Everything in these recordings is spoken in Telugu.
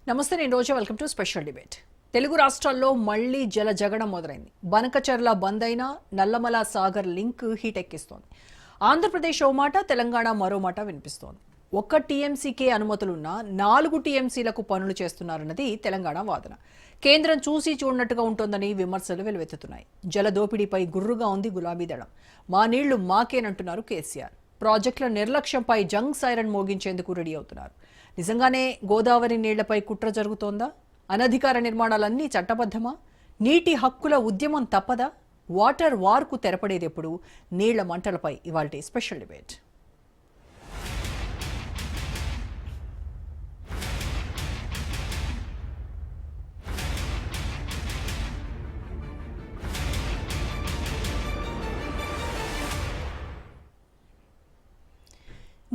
నమస్తే, నేను Roja. Welcome to special debate. Telugu రాష్ట్రాల్లో మళ్లీ జల జగడం మొదలైంది. బనకచర్ల బంద్ అయినా నల్లమల సాగర్ లింక్ హీట్ ఎక్కిస్తోంది. ఆంధ్రప్రదేశ్ ఓ మాట, తెలంగాణ మరో మాట వినిపిస్తోంది. ఒక్క టీఎంసీకే అనుమతులున్నా 4 టీఎంసీలకు పనులు చేస్తున్నారన్నది తెలంగాణ వాదన. కేంద్రం చూసి చూడనట్టుగా ఉంటోందని విమర్శలు వెలువెత్తుతున్నాయి. జల దోపిడీపై గుర్రుగా ఉంది గులాబీ దళం. మా నీళ్లు మాకేనంటున్నారు కేసీఆర్. ప్రాజెక్టుల నిర్లక్ష్యంపై జంగ్ సైరన్ మోగించేందుకు రెడీ అవుతున్నారు. నిజంగానే గోదావరి నీళ్లపై కుట్ర జరుగుతోందా? అనధికార నిర్మాణాలన్నీ చట్టబద్ధమా? నీటి హక్కుల ఉద్యమం తప్పదా? వాటర్ వార్కు తెరపడేదెప్పుడు? నీళ్ల మంటలపై ఇవాల్టి స్పెషల్ డిబేట్.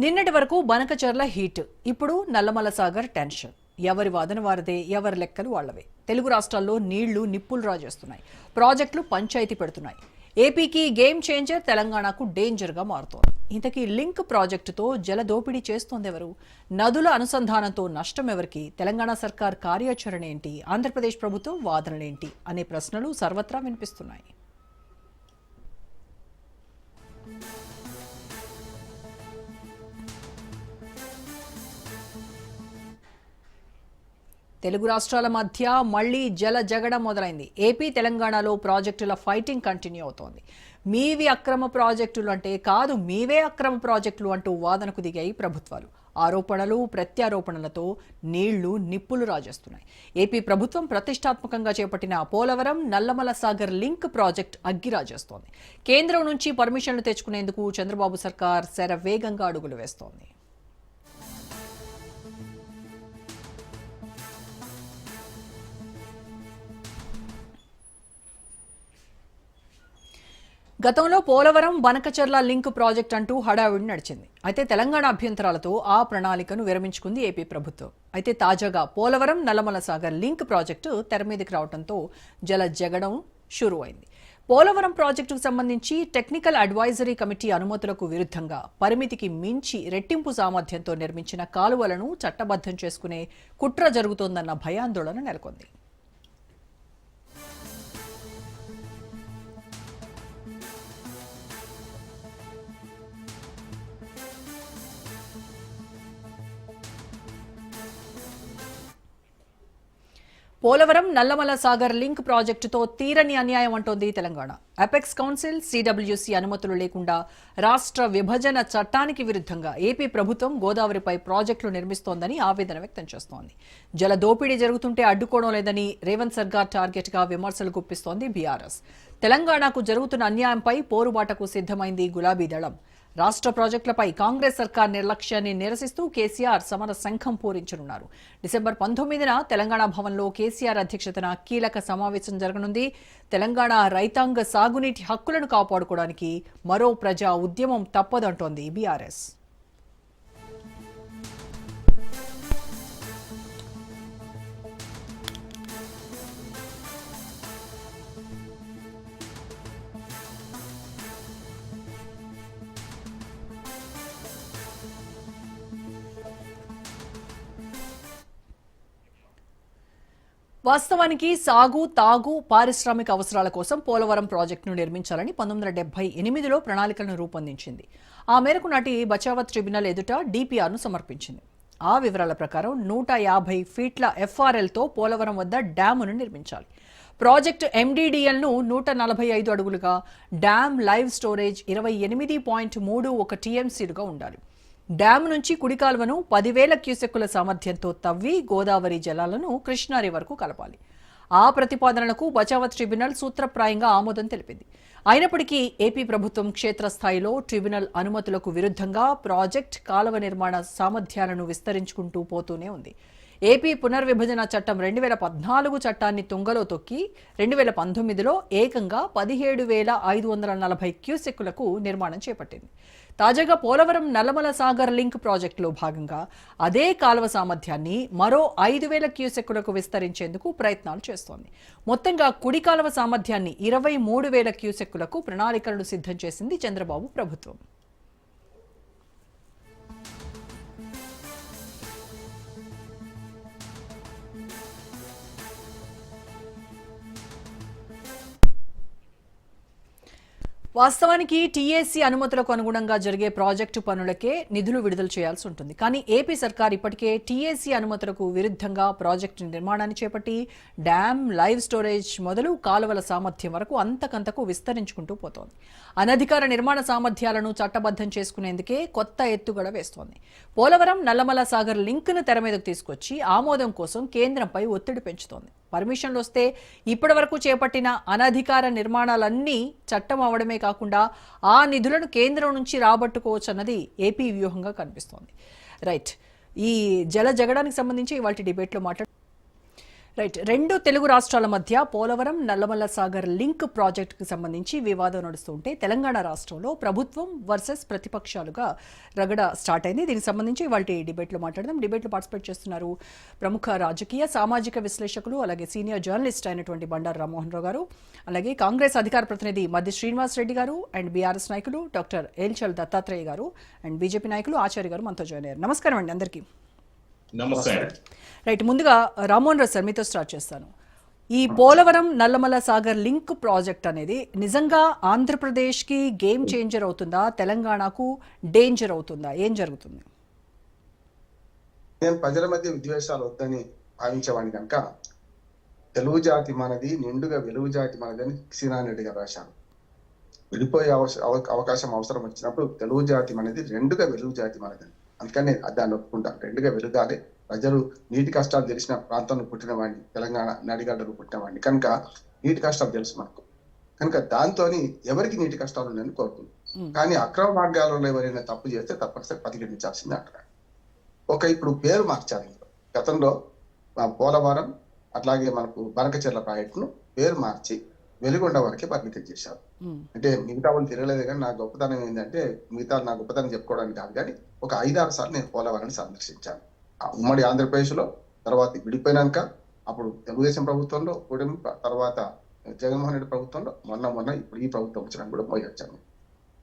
నిన్నటి వరకు బనకచర్ల హీట్, ఇప్పుడు నల్లమల సాగర్ టెన్షన్. ఎవరి వాదన వారిదే, ఎవరి లెక్కలు వాళ్లవే. తెలుగు రాష్ట్రాల్లో నీళ్లు నిప్పులు రాజేస్తున్నాయి. ప్రాజెక్టులు పంచాయతీ పెడుతున్నాయి. ఏపీకి గేమ్ చేంజర్, తెలంగాణకు డేంజర్గా మారుతోంది. ఇంతకీ లింక్ ప్రాజెక్టుతో జల దోపిడీ చేస్తోంది ఎవరు? నదుల అనుసంధానంతో నష్టం ఎవరికి? తెలంగాణ సర్కార్ కార్యాచరణ ఏంటి? ఆంధ్రప్రదేశ్ ప్రభుత్వం వాదనలేంటి అనే ప్రశ్నలు సర్వత్రా వినిపిస్తున్నాయి. తెలుగు రాష్ట్రాల మధ్య మళ్లీ జల జగడం మొదలైంది. ఏపీ తెలంగాణలో ప్రాజెక్టుల ఫైటింగ్ కంటిన్యూ అవుతోంది. మీవి అక్రమ ప్రాజెక్టులు అంటే కాదు, మీవే అక్రమ ప్రాజెక్టులు అంటూ వాదనకు దిగాయి ప్రభుత్వాలు. ఆరోపణలు ప్రత్యారోపణలతో నీళ్లు నిప్పులు రాజేస్తున్నాయి. ఏపీ ప్రభుత్వం ప్రతిష్టాత్మకంగా చేపట్టిన పోలవరం నల్లమల సాగర్ లింక్ ప్రాజెక్ట్ అగ్గి రాజేస్తోంది. కేంద్రం నుంచి పర్మిషన్లు తెచ్చుకునేందుకు చంద్రబాబు సర్కార్ శరవేగంగా అడుగులు వేస్తోంది. గతంలో పోలవరం బనకచర్ల లింక్ ప్రాజెక్ట్ అంటూ హడావిడి నడిచింది. అయితే తెలంగాణ అభ్యంతరాలతో ఆ ప్రణాళికను విరమించుకుంది ఏపీ ప్రభుత్వం. అయితే తాజాగా పోలవరం నల్లమల సాగర్ లింక్ ప్రాజెక్టు తెరమీదికి రావడంతో జల జగడం షురూ అయింది. పోలవరం ప్రాజెక్టుకు సంబంధించి టెక్నికల్ అడ్వైజరీ కమిటీ అనుమతులకు విరుద్ధంగా పరిమితికి మించి రెట్టింపు సామర్థ్యంతో నిర్మించిన కాలువలను చట్టబద్ధం చేసుకునే కుట్ర జరుగుతోందన్న భయాందోళన నెలకొంది. పోలవరం నల్లమల సాగర్ లింక్ ప్రాజెక్టుతో తీరని అన్యాయం అంటోంది తెలంగాణ. అపెక్స్ కౌన్సిల్, సిడబ్ల్యూసీ అనుమతులు లేకుండా రాష్ట్ర విభజన చట్టానికి విరుద్ధంగా ఏపీ ప్రభుత్వం గోదావరిపై ప్రాజెక్టులు నిర్మిస్తోందని ఆవేదన వ్యక్తం చేస్తోంది. జల దోపిడీ జరుగుతుంటే అడ్డుకోవడం లేదని రేవంత్ సర్కార్ టార్గెట్గా విమర్శలు గుప్పిస్తోంది బీఆర్ఎస్. తెలంగాణకు జరుగుతున్న అన్యాయంపై పోరుబాటకు సిద్ధమైంది గులాబీ దళం. రాష్ట్ర ప్రాజెక్టులపై కాంగ్రెస్ సర్కార్ నిర్లక్ష్యాన్ని నిరసిస్తూ కేసీఆర్ సమర శంఖం పూరించనున్నారు. డిసెంబర్ 19న తెలంగాణ భవన్లో కేసీఆర్ అధ్యక్షతన కీలక సమావేశం జరగనుంది. తెలంగాణ రైతాంగ సాగునీటి హక్కులను కాపాడుకోవడానికి మరో ప్రజా ఉద్యమం తప్పదంటోంది బీఆర్ఎస్. వాస్తవానికి సాగు, తాగు, పారిశ్రామిక అవసరాల కోసం పోలవరం ప్రాజెక్టును నిర్మించాలని 1978లో ప్రణాళికలను రూపొందించింది. ఆ మేరకు నాటి బచావత్ ట్రిబ్యునల్ ఎదుట డీపీఆర్ను సమర్పించింది. ఆ వివరాల ప్రకారం 150 ఫీట్ల ఎఫ్ఆర్ఎల్తో పోలవరం వద్ద డ్యామును నిర్మించాలి. ప్రాజెక్టు ఎండీడీఎల్ను 145 అడుగులుగా, డ్యామ్ లైవ్ స్టోరేజ్ 28.31 టీఎంసీలుగా ఉండాలి. డ్యామ్ నుంచి కుడి కాలువను 10,000 క్యూసెక్కుల సామర్థ్యంతో తవ్వి గోదావరి జలాలను కృష్ణా రివర్కు కలపాలి. ఆ ప్రతిపాదనలకు బచావత్ ట్రిబ్యునల్ సూత్రప్రాయంగా ఆమోదం తెలిపింది. అయినప్పటికీ ఏపీ ప్రభుత్వం క్షేత్రస్థాయిలో ట్రిబ్యునల్ అనుమతులకు విరుద్ధంగా ప్రాజెక్ట్, కాలువ నిర్మాణ సామర్థ్యాలను విస్తరించుకుంటూ పోతూనే ఉంది. ఏపీ పునర్విభజన చట్టం 2014 చట్టాన్ని తుంగలో తొక్కి 2019లో ఏకంగా 17,540 క్యూసెక్కులకు నిర్మాణం చేపట్టింది. తాజాగా పోలవరం నల్లమల సాగర్ లింక్ ప్రాజెక్టులో భాగంగా అదే కాలువ సామర్థ్యాన్ని మరో 5,000 క్యూసెక్కులకు విస్తరించేందుకు ప్రయత్నాలు చేస్తోంది. మొత్తంగా కుడి కాలువ సామర్థ్యాన్ని 23,000 క్యూసెక్కులకు ప్రణాళికలను సిద్ధం చేసింది చంద్రబాబు ప్రభుత్వం. వాస్తవానికి టీఏసీ అనుమతులకు అనుగుణంగా జరిగే ప్రాజెక్టు పనులకే నిధులు విడుదల చేయాల్సి ఉంటుంది. కానీ ఏపీ సర్కార్ ఇప్పటికే టీఏసీ అనుమతులకు విరుద్ధంగా ప్రాజెక్టు నిర్మాణాన్ని చేపట్టి డ్యామ్, లైవ్ స్టోరేజ్ మొదలు కాలువల సామర్థ్యం వరకు అంతకంతకు విస్తరించుకుంటూ పోతోంది. అనధికార నిర్మాణ సామర్థ్యాలను చట్టబద్ధం చేసుకునేందుకే కొత్త ఎత్తుగడ వేస్తోంది. పోలవరం నల్లమల సాగర్ లింక్ను తెర మీదకు తీసుకొచ్చి ఆమోదం కోసం కేంద్రంపై ఒత్తిడి పెంచుతోంది. పర్మిషన్లు వస్తే ఇప్పటి వరకు చేపట్టిన అనధికార నిర్మాణాలన్నీ చట్టం అవడమే కాకుండా ఆ నిధులను కేంద్రం నుంచి రాబట్టుకోవచ్చన్నది ఏపీ వ్యూహంగా కనిపిస్తోంది. రైట్, ఈ జల జగడానికి సంబంధించి ఇవాళ డిబేట్లో రైట్, రెండు తెలుగు రాష్ట్రాల మధ్య పోలవరం నల్లమల్ల సాగర్ లింక్ ప్రాజెక్టుకు సంబంధించి వివాదం నడుస్తుంటే తెలంగాణ రాష్ట్రంలో ప్రభుత్వం వర్సెస్ ప్రతిపక్షాలుగా రగడ స్టార్ట్ అయింది. దీనికి సంబంధించి ఇవాళ డిబేట్లో మాట్లాడదాం. డిబేట్లో పార్టిసిపేట్ చేస్తున్నారు ప్రముఖ రాజకీయ సామాజిక విశ్లేషకులు అలాగే సీనియర్ జర్నలిస్ట్ అయినటువంటి బండారు రామ్మోహన్ రావు గారు, అలాగే కాంగ్రెస్ అధికార ప్రతినిధి మద్ది శ్రీనివాస్ రెడ్డి గారు, అండ్ బీఆర్ఎస్ నాయకులు డాక్టర్ ఏల్చల్ దత్తాత్రేయ గారు, అండ్ బీజేపీ నాయకులు ఆచార్య గారు మనతో జాయిన్ అయ్యారు. నమస్కారం అండి అందరికీ. రైట్, ముందుగా రామ్మోహన్ రావు సార్ మీతో స్టార్ట్ చేస్తాను. ఈ పోలవరం నల్లమల సాగర్ లింక్ ప్రాజెక్ట్ అనేది నిజంగా ఆంధ్రప్రదేశ్కి గేమ్ చేంజర్ అవుతుందా, తెలంగాణకు డేంజర్ అవుతుందా, ఏం జరుగుతుంది? నేను ప్రజల మధ్య విద్వేషాలు వద్దని భావించేవాడిని కనుక తెలుగు జాతి మనది, నిండుగా వెలుగు జాతి మనది అని శ్రీనారాయణ గారు రాశాను. వెళ్ళిపోయే అవకాశం అవసరం వచ్చినప్పుడు తెలుగు జాతి మనది, రెండుగా వెలుగు జాతి మనది. అందుకని దాన్ని ఒప్పుకుంటాను. రెండుగా వెలుగాలి. ప్రజలు నీటి కష్టాలు తెలిసిన ప్రాంతంలో పుట్టిన వాడిని, తెలంగాణ నడిగడ్డలు పుట్టిన వాడిని కనుక నీటి కష్టాలు తెలుసు మనకు. కనుక దాంతో ఎవరికి నీటి కష్టాలు ఉన్నాయని కోరుకుంది. కానీ అక్రమ మార్గాలలో ఎవరైనా తప్పు చేస్తే తప్పనిసరి పరిగణించాల్సిందే అంటారు. ఇప్పుడు పేరు మార్చాలి. గతంలో పోలవరం అట్లాగే మనకు బనకచెర్ల ప్రాజెక్టును పేరు మార్చి వెలుగొండ వరకే పరిమితం చేశారు. అంటే మిగతా వాళ్ళు తిరగలేదు. కానీ నా గొప్పతనం ఏంటంటే, మిగతా నా గొప్పతనం చెప్పుకోవడానికి కాదు, కానీ ఒక 5-6 సార్లు నేను పోలవరాన్ని సందర్శించాను. ఉమ్మడి ఆంధ్రప్రదేశ్ లో, తర్వాత విడిపోయినాక, అప్పుడు తెలుగుదేశం ప్రభుత్వంలో, కూటమి తర్వాత జగన్మోహన్ రెడ్డి ప్రభుత్వంలో, మొన్న ఇప్పుడు ఈ ప్రభుత్వం వచ్చినా కూడా పోయి వచ్చాను.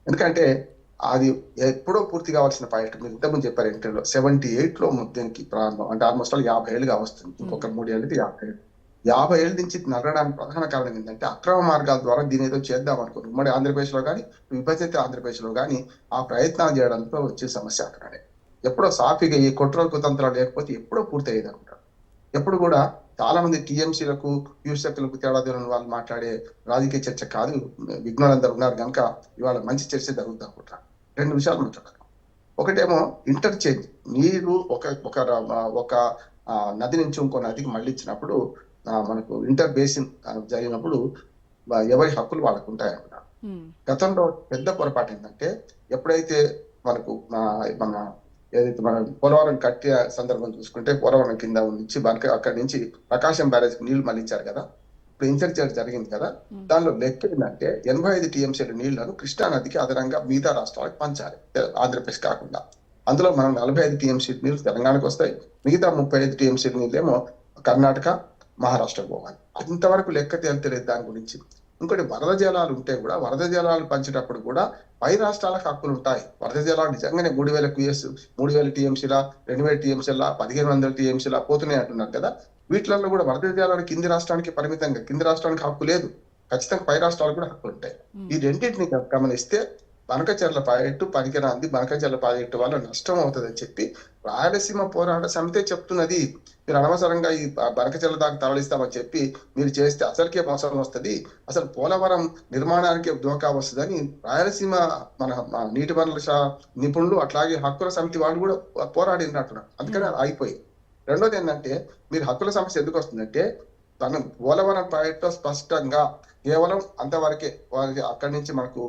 ఎందుకంటే అది ఎప్పుడో పూర్తి కావాల్సిన ప్రాజెక్ట్. మీరు ఇంతకుముందు చెప్పారు ఇంటర్లో 78లో దీనికి ప్రారంభం. అంటే ఆల్మోస్ట్ 50 ఏళ్ళుగా వస్తుంది. ఇంకొక 3 ఏళ్ళకి 50 ఏళ్ళు. 50 ఏళ్ళ నుంచి నడవడానికి ప్రధాన కారణం ఏంటంటే అక్రమ మార్గాల ద్వారా దీని ఏదో చేద్దాం అనుకోండి. ఉమ్మడి ఆంధ్రప్రదేశ్ లో కానీ, విభజిత ఆంధ్రప్రదేశ్ లో కానీ ఆ ప్రయత్నాలు చేయడంతో వచ్చే సమస్య అక్కడే. ఎప్పుడో సాఫీగా ఈ కుట్రల కుతంత్రాలు లేకపోతే ఎప్పుడో పూర్తి అయ్యేది అనుకుంటారు. ఎప్పుడు కూడా చాలా మంది టీఎంసీలకు, యూసెక్లకు తేడా తెలియని వాళ్ళు మాట్లాడే రాజకీయ చర్చ కాదు. విజ్ఞానందరూ ఉన్నారు కనుక ఇవాళ మంచి చర్చ జరుగుతుంది అనుకుంటారు. 2 విషయాలు మాట్లాడారు. ఒకటేమో ఇంటర్చేంజ్. నీరు ఒక నది నుంచి ఇంకో నదికి మళ్ళించినప్పుడు మనకు ఇంటర్ బేసిన్ జరిగినప్పుడు ఎవరి హక్కులు వాళ్ళకు ఉంటాయనుకున్నారు. గతంలో పెద్ద పొరపాటు ఏంటంటే, ఎప్పుడైతే మనకు మన ఏదైతే మనం పోలవరం కట్టే సందర్భం చూసుకుంటే, పోలవరం కింద నుంచి అక్కడి నుంచి ప్రకాశం బ్యారేజ్ నీళ్లు మళ్ళించారు కదా. ఇప్పుడు ఇంటర్చేంజ్ జరిగింది కదా. దానిలో లెక్క ఏంటంటే 85 టీఎంసీల నీళ్లను కృష్ణా నదికి అదనంగా మిగతా రాష్ట్రాలకు పంచాలి, ఆంధ్రప్రదేశ్ కాకుండా. అందులో మనం 45 టీఎంసీ నీళ్లు తెలంగాణకు వస్తాయి, మిగతా 35 టీఎంసీ నీళ్ళేమో కర్ణాటక, మహారాష్ట్ర పోవాలి. ఇంతవరకు లెక్క తేల్తలేదు దాని గురించి. ఇంకోటి, వరద జలాలు ఉంటే కూడా వరద జలాలు పంచేటప్పుడు కూడా పై రాష్ట్రాలకు హక్కులు ఉంటాయి. వరద జలాలు నిజంగానే 3000 క్యూఎస్, 3000 టీఎంసీలా, 2000 టీఎంసీలా, 1500 టీఎంసీలా పోతున్నాయి అంటున్నారు కదా. వీటిలలో కూడా వరద జలాలు కింది రాష్ట్రానికి పరిమితంగా, కింది రాష్ట్రానికి హక్కు లేదు. ఖచ్చితంగా పై రాష్ట్రాలకు కూడా హక్కులు ఉంటాయి. ఈ రెండింటిని గమనిస్తే బనకచెర్ల ప్రాజెక్టు పనికిరాంది, బనకచెర్ల ప్రాజెక్టు వల్ల నష్టం అవుతుందని చెప్పి రాయలసీమ పోరాట సమితే చెప్తున్నది. మీరు అనవసరంగా ఈ బనకచెర్ల దాకా తరలిస్తామని చెప్పి మీరు చేస్తే అసలుకే మోసం వస్తుంది, అసలు పోలవరం నిర్మాణానికి దోకా వస్తుందని రాయలసీమ మన నీటి వనరుల నిపుణులు అట్లాగే హక్కుల సమితి వాళ్ళు కూడా పోరాడినట్టున్నారు. అందుకని అది ఆగిపోయి. రెండోది ఏంటంటే, మీరు హక్కుల సమస్య ఎందుకు వస్తుందంటే, తన పోలవరం ప్రాజెక్టు స్పష్టంగా కేవలం అంతవరకే వాళ్ళకి అక్కడి నుంచి మనకు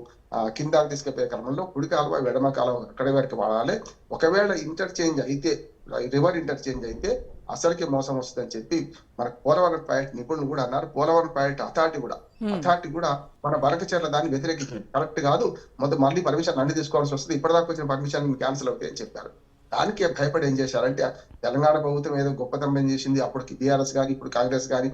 కింద తీసుకెళ్లే క్రమంలో కుడి కాలువ, ఎడమ కాలువ అక్కడి వరకు వాడాలి. ఒకవేళ ఇంటర్చేంజ్ అయితే, రివర్ ఇంటర్చేంజ్ అయితే అసలుకి మోసం వస్తుందని చెప్పి మనకు పోలవరం ప్రాజెక్ట్ నిపుణులు కూడా అన్నారు. పోలవరం ప్రాజెక్ట్ అథారిటీ కూడా మన బనకచెర్ల దాన్ని వ్యతిరేకించింది. కరెక్ట్ కాదు, మళ్ళీ పర్మిషన్ అన్ని తీసుకోవాల్సి వస్తుంది, ఇప్పటిదాకా వచ్చిన పర్మిషన్ క్యాన్సిల్ అవుతాయని చెప్పారు. దానికి భయపడి ఏం చేశారంటే, తెలంగాణ ప్రభుత్వం ఏదో గొప్పతనం చేసింది, అప్పటికి బీఆర్ఎస్ కానీ ఇప్పుడు కాంగ్రెస్ కానీ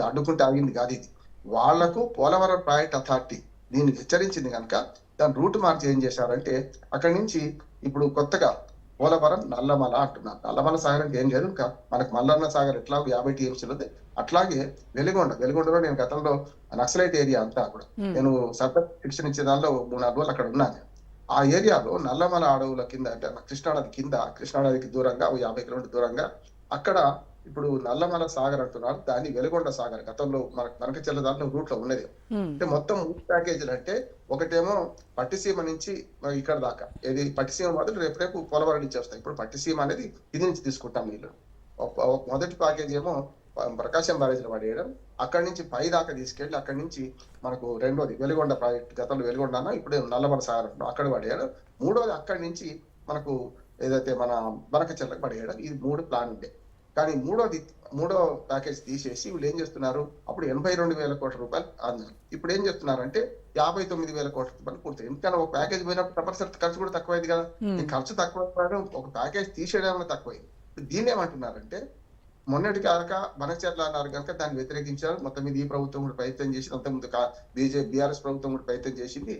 అడ్డుకుంటే ఆగింది కాదు. ఇది వాళ్లకు పోలవరం ప్రాజెక్ట్ అథారిటీ దీన్ని హెచ్చరించింది కనుక దాని రూట్ మార్చి ఏం చేశారంటే, అక్కడి నుంచి ఇప్పుడు కొత్తగా పోలవరం నల్లమల అంటున్నారు. నల్లమల సాగర్ అంటే ఏం లేదు, ఇంకా మనకు మల్లన్న సాగర్ ఎట్లా 50 టీఎంసీలు ఉంది, అట్లాగే వెలిగొండలో నేను గతంలో నక్సలైట్ ఏరియా అంతా కూడా నేను సర్పంచ్ శిక్షణ ఇచ్చే దానిలో 3-4 రోజులు అక్కడ ఉన్నాను. ఆ ఏరియాలో నల్లమల అడవుల కింద అంటే కృష్ణానది కింద, కృష్ణానదికి దూరంగా 50 కిలోమీటర్ దూరంగా అక్కడ ఇప్పుడు నల్లమల సాగర్ అంటున్నారు, దాన్ని వెలుగొండ సాగర్ గతంలో మనకచెల్ల దాంట్లో రూట్ లో ఉన్నది. అంటే మొత్తం 3 ప్యాకేజీలు. అంటే ఒకటేమో పట్టిసీమ నుంచి ఇక్కడ దాకా, ఏది పట్టిసీమ మొదలు రేపు పోలవరం నుంచి వస్తాయి. ఇప్పుడు పట్టిసీమ అనేది కింది నుంచి తీసుకుంటాం నీళ్ళు. మొదటి ప్యాకేజీ ఏమో ప్రకాశం బ్యారేజ్లో పడేయడం, అక్కడి నుంచి పై దాకా తీసుకెళ్లి అక్కడి నుంచి మనకు రెండోది వెలుగొండ ప్రాజెక్ట్, గతంలో వెలుగొండ ఇప్పుడు నల్లమల సాగర్ అంటున్నాం, అక్కడ పడేయడం. మూడోది అక్కడి నుంచి మనకు ఏదైతే మన బనకచెర్లకు పడేయడం. ఇది 3 ప్లాన్ ఉండే. కానీ మూడో ప్యాకేజ్ తీసేసి వీళ్ళు ఏం చేస్తున్నారు, అప్పుడు 82,000 కోట్ల రూపాయలు అన్నారు. ఇప్పుడు ఏం చేస్తున్నారంటే 59,000 కోట్ల రూపాయలు పూర్తి. ఎందుకంటే ఒక ప్యాకేజ్ పోయినప్పుడు తప్పనిసరి ఖర్చు కూడా తక్కువైంది కదా. ఖర్చు తక్కువ, ఒక ప్యాకేజ్ తీసేయడం తక్కువైంది. దీన్ని ఏమంటున్నారంటే మొన్నటి కాక బనకచెర్ల అన్నారు కనుక దాన్ని వ్యతిరేకించారు. మొత్తం మీద ఈ ప్రభుత్వం కూడా ప్రయత్నం చేసింది, అంతకుముందు బీఆర్ఎస్ ప్రభుత్వం కూడా ప్రయత్నం చేసింది.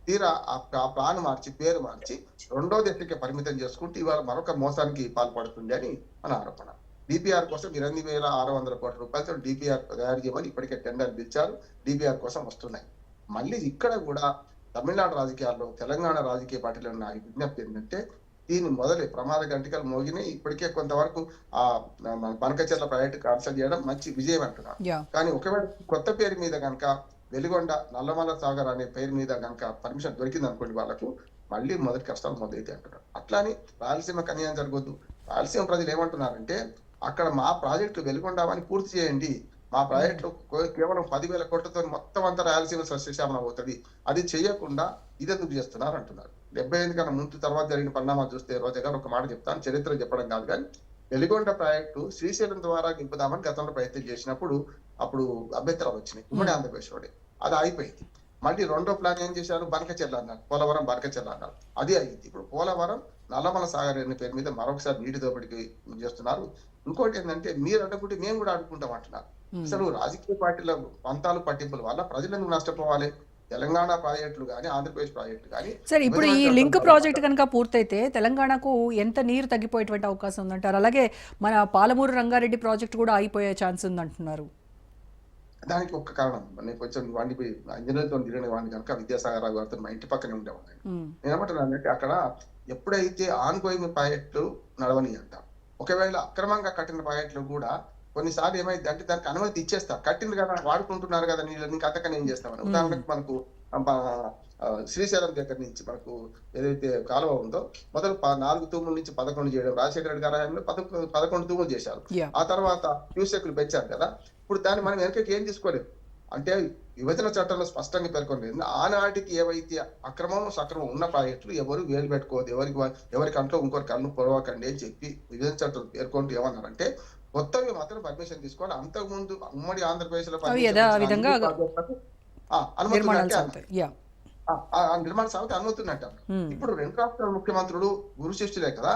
తీరా ఆ ప్లాన్ మార్చి పేరు మార్చి రెండో దశకి పరిమితం చేసుకుంటూ ఇవాళ మరొక మోసానికి పాల్పడుతుంది అని మన ఆరోపణ. డిపిఆర్ కోసం 8,600 కోట్ల రూపాయలతో డిపిఆర్ తయారు చేయమని ఇప్పటికే టెండర్ పిలిచారు. డిపిఆర్ కోసం వస్తున్నాయి. మళ్ళీ ఇక్కడ కూడా తమిళనాడు రాజకీయాల్లో తెలంగాణ రాజకీయ పార్టీలో ఉన్న విజ్ఞప్తి ఏంటంటే దీన్ని మొదలై ప్రమాద గంటికలు మోగినాయి. ఇప్పటికే కొంతవరకు ఆ బనకచెర్ల ప్రాజెక్టు క్యాన్సల్ చేయడం మంచి విజయం అంటున్నారు. కానీ ఒకవేళ కొత్త పేరు మీద కనుక వెలుగొండ నల్లమల సాగర్ అనే పేరు మీద కనుక పర్మిషన్ దొరికింది అనుకోండి, వాళ్ళకు మళ్ళీ మొదటి కష్టాలు మొదలైతే అంటున్నారు. అట్లానే రాయలసీమకు అన్యాయం జరగొద్దు. రాయలసీమ ప్రజలు ఏమంటున్నారంటే అక్కడ మా ప్రాజెక్టు వెలుగొండవని పూర్తి చేయండి, మా ప్రాజెక్టులో కేవలం 10,000 కోట్లతో మొత్తం అంతా రాయలసీమ సస్యశ్యామలం అవుతుంది, అది చేయకుండా ఇదెందుకు చేస్తున్నారు అంటున్నారు. 75 కన్నా ముందు తర్వాత జరిగిన పరిణామాలు చూస్తే రోజా గారు ఒక మాట చెప్తాను, చరిత్ర చెప్పడం కాదు కానీ వెలుగొండ ప్రాజెక్టు శ్రీశైలం ద్వారా నింపుదామని గతంలో ప్రయత్నం చేసినప్పుడు అప్పుడు అభ్యంతరాలు వచ్చినాయి ఉమ్మడి ఆంధ్రప్రదేశ్ లోనే, అది అయిపోయింది. మళ్ళీ రెండో ప్లాన్ ఏం చేశారు, బనకచెర్ల అన్నారు, పోలవరం బనకచెర్ల అన్నారు, అది అయింది. ఇప్పుడు పోలవరం నల్లమల సాగర్ అనే పేరు మీద మరొకసారి నీటి దోపిడికి చేస్తున్నారు. ఇంకోటి ఏంటంటే మీరు అడ్డుకుంటే మేము కూడా అడ్డుకుంటాం అంటున్నారు. అసలు రాజకీయ పార్టీల పంతాలు పట్టింపుల వల్ల ప్రజలను నష్టపోవాలి. తెలంగాణ ప్రాజెక్టులు కానీ ఆంధ్రప్రదేశ్ ప్రాజెక్టులు కానీ సార్, ఇప్పుడు ఈ లింక్ ప్రాజెక్ట్ కనుక పూర్తయితే తెలంగాణకు ఎంత నీరు తగ్గిపోయేటువంటి అవకాశం ఉందంటారు? అలాగే మన పాలమూరు రంగారెడ్డి ప్రాజెక్ట్ కూడా అయిపోయే ఛాన్స్ ఉందంటున్నారు. దానికి ఒక్క కారణం, నేను కొంచెం వాడిని ఇంజనీర్తో తిరిగిన వాడిని కనుక విద్యాసాగర్ రావు గారితో మా ఇంటి పక్కనే ఉండేవాడిని. నేను ఏమంటున్నానంటే అక్కడ ఎప్పుడైతే ఆన్ గోయింగ్ ప్రాజెక్టులు నడవని అంట, ఒకవేళ అక్రమంగా కట్టిన ప్రాజెక్టులు కూడా కొన్నిసార్లు ఏమైంది అంటే దానికి అనుమతి ఇచ్చేస్తారు, కట్టింది కదా వాడుకుంటున్నారు కదా నీళ్ళు, ఇంకా అంతకన్నా ఏం చేస్తామని. ఉదాహరణకు మనకు శ్రీశైలం దగ్గర నుంచి మనకు ఏదైతే కాలువ ఉందో మొదలు 4 తూముల నుంచి 11 చేయడం, రాజశేఖర రెడ్డి గారి హయాంలో 11 తూములు చేశారు. ఆ తర్వాత క్యూసెక్లు పెంచారు కదా. ఇప్పుడు దాన్ని మనం వెనకకి ఏం తీసుకోలేదు. అంటే విభజన చట్టంలో స్పష్టంగా పేర్కొనలేదు, ఆనాటికి ఏవైతే అక్రమం సక్రమం ఉన్న ప్రాజెక్టులు ఎవరు వేలు పెట్టుకోవద్దు, ఎవరి కంట్లో ఇంకొకరి కన్ను పొరవకండి అని చెప్పి విభజన చట్టం పేర్కొంటూ ఏమన్నారంటే కొత్తవి మాత్రం పర్మిషన్ తీసుకోవాలి, అంతకు ముందు ఉమ్మడి ఆంధ్రప్రదేశ్ లో నిర్మాణ సాగుతూ అనుమతున్నట్టు. ఇప్పుడు 2 రాష్ట్రాల ముఖ్యమంత్రులు గురు శిష్యులే కదా.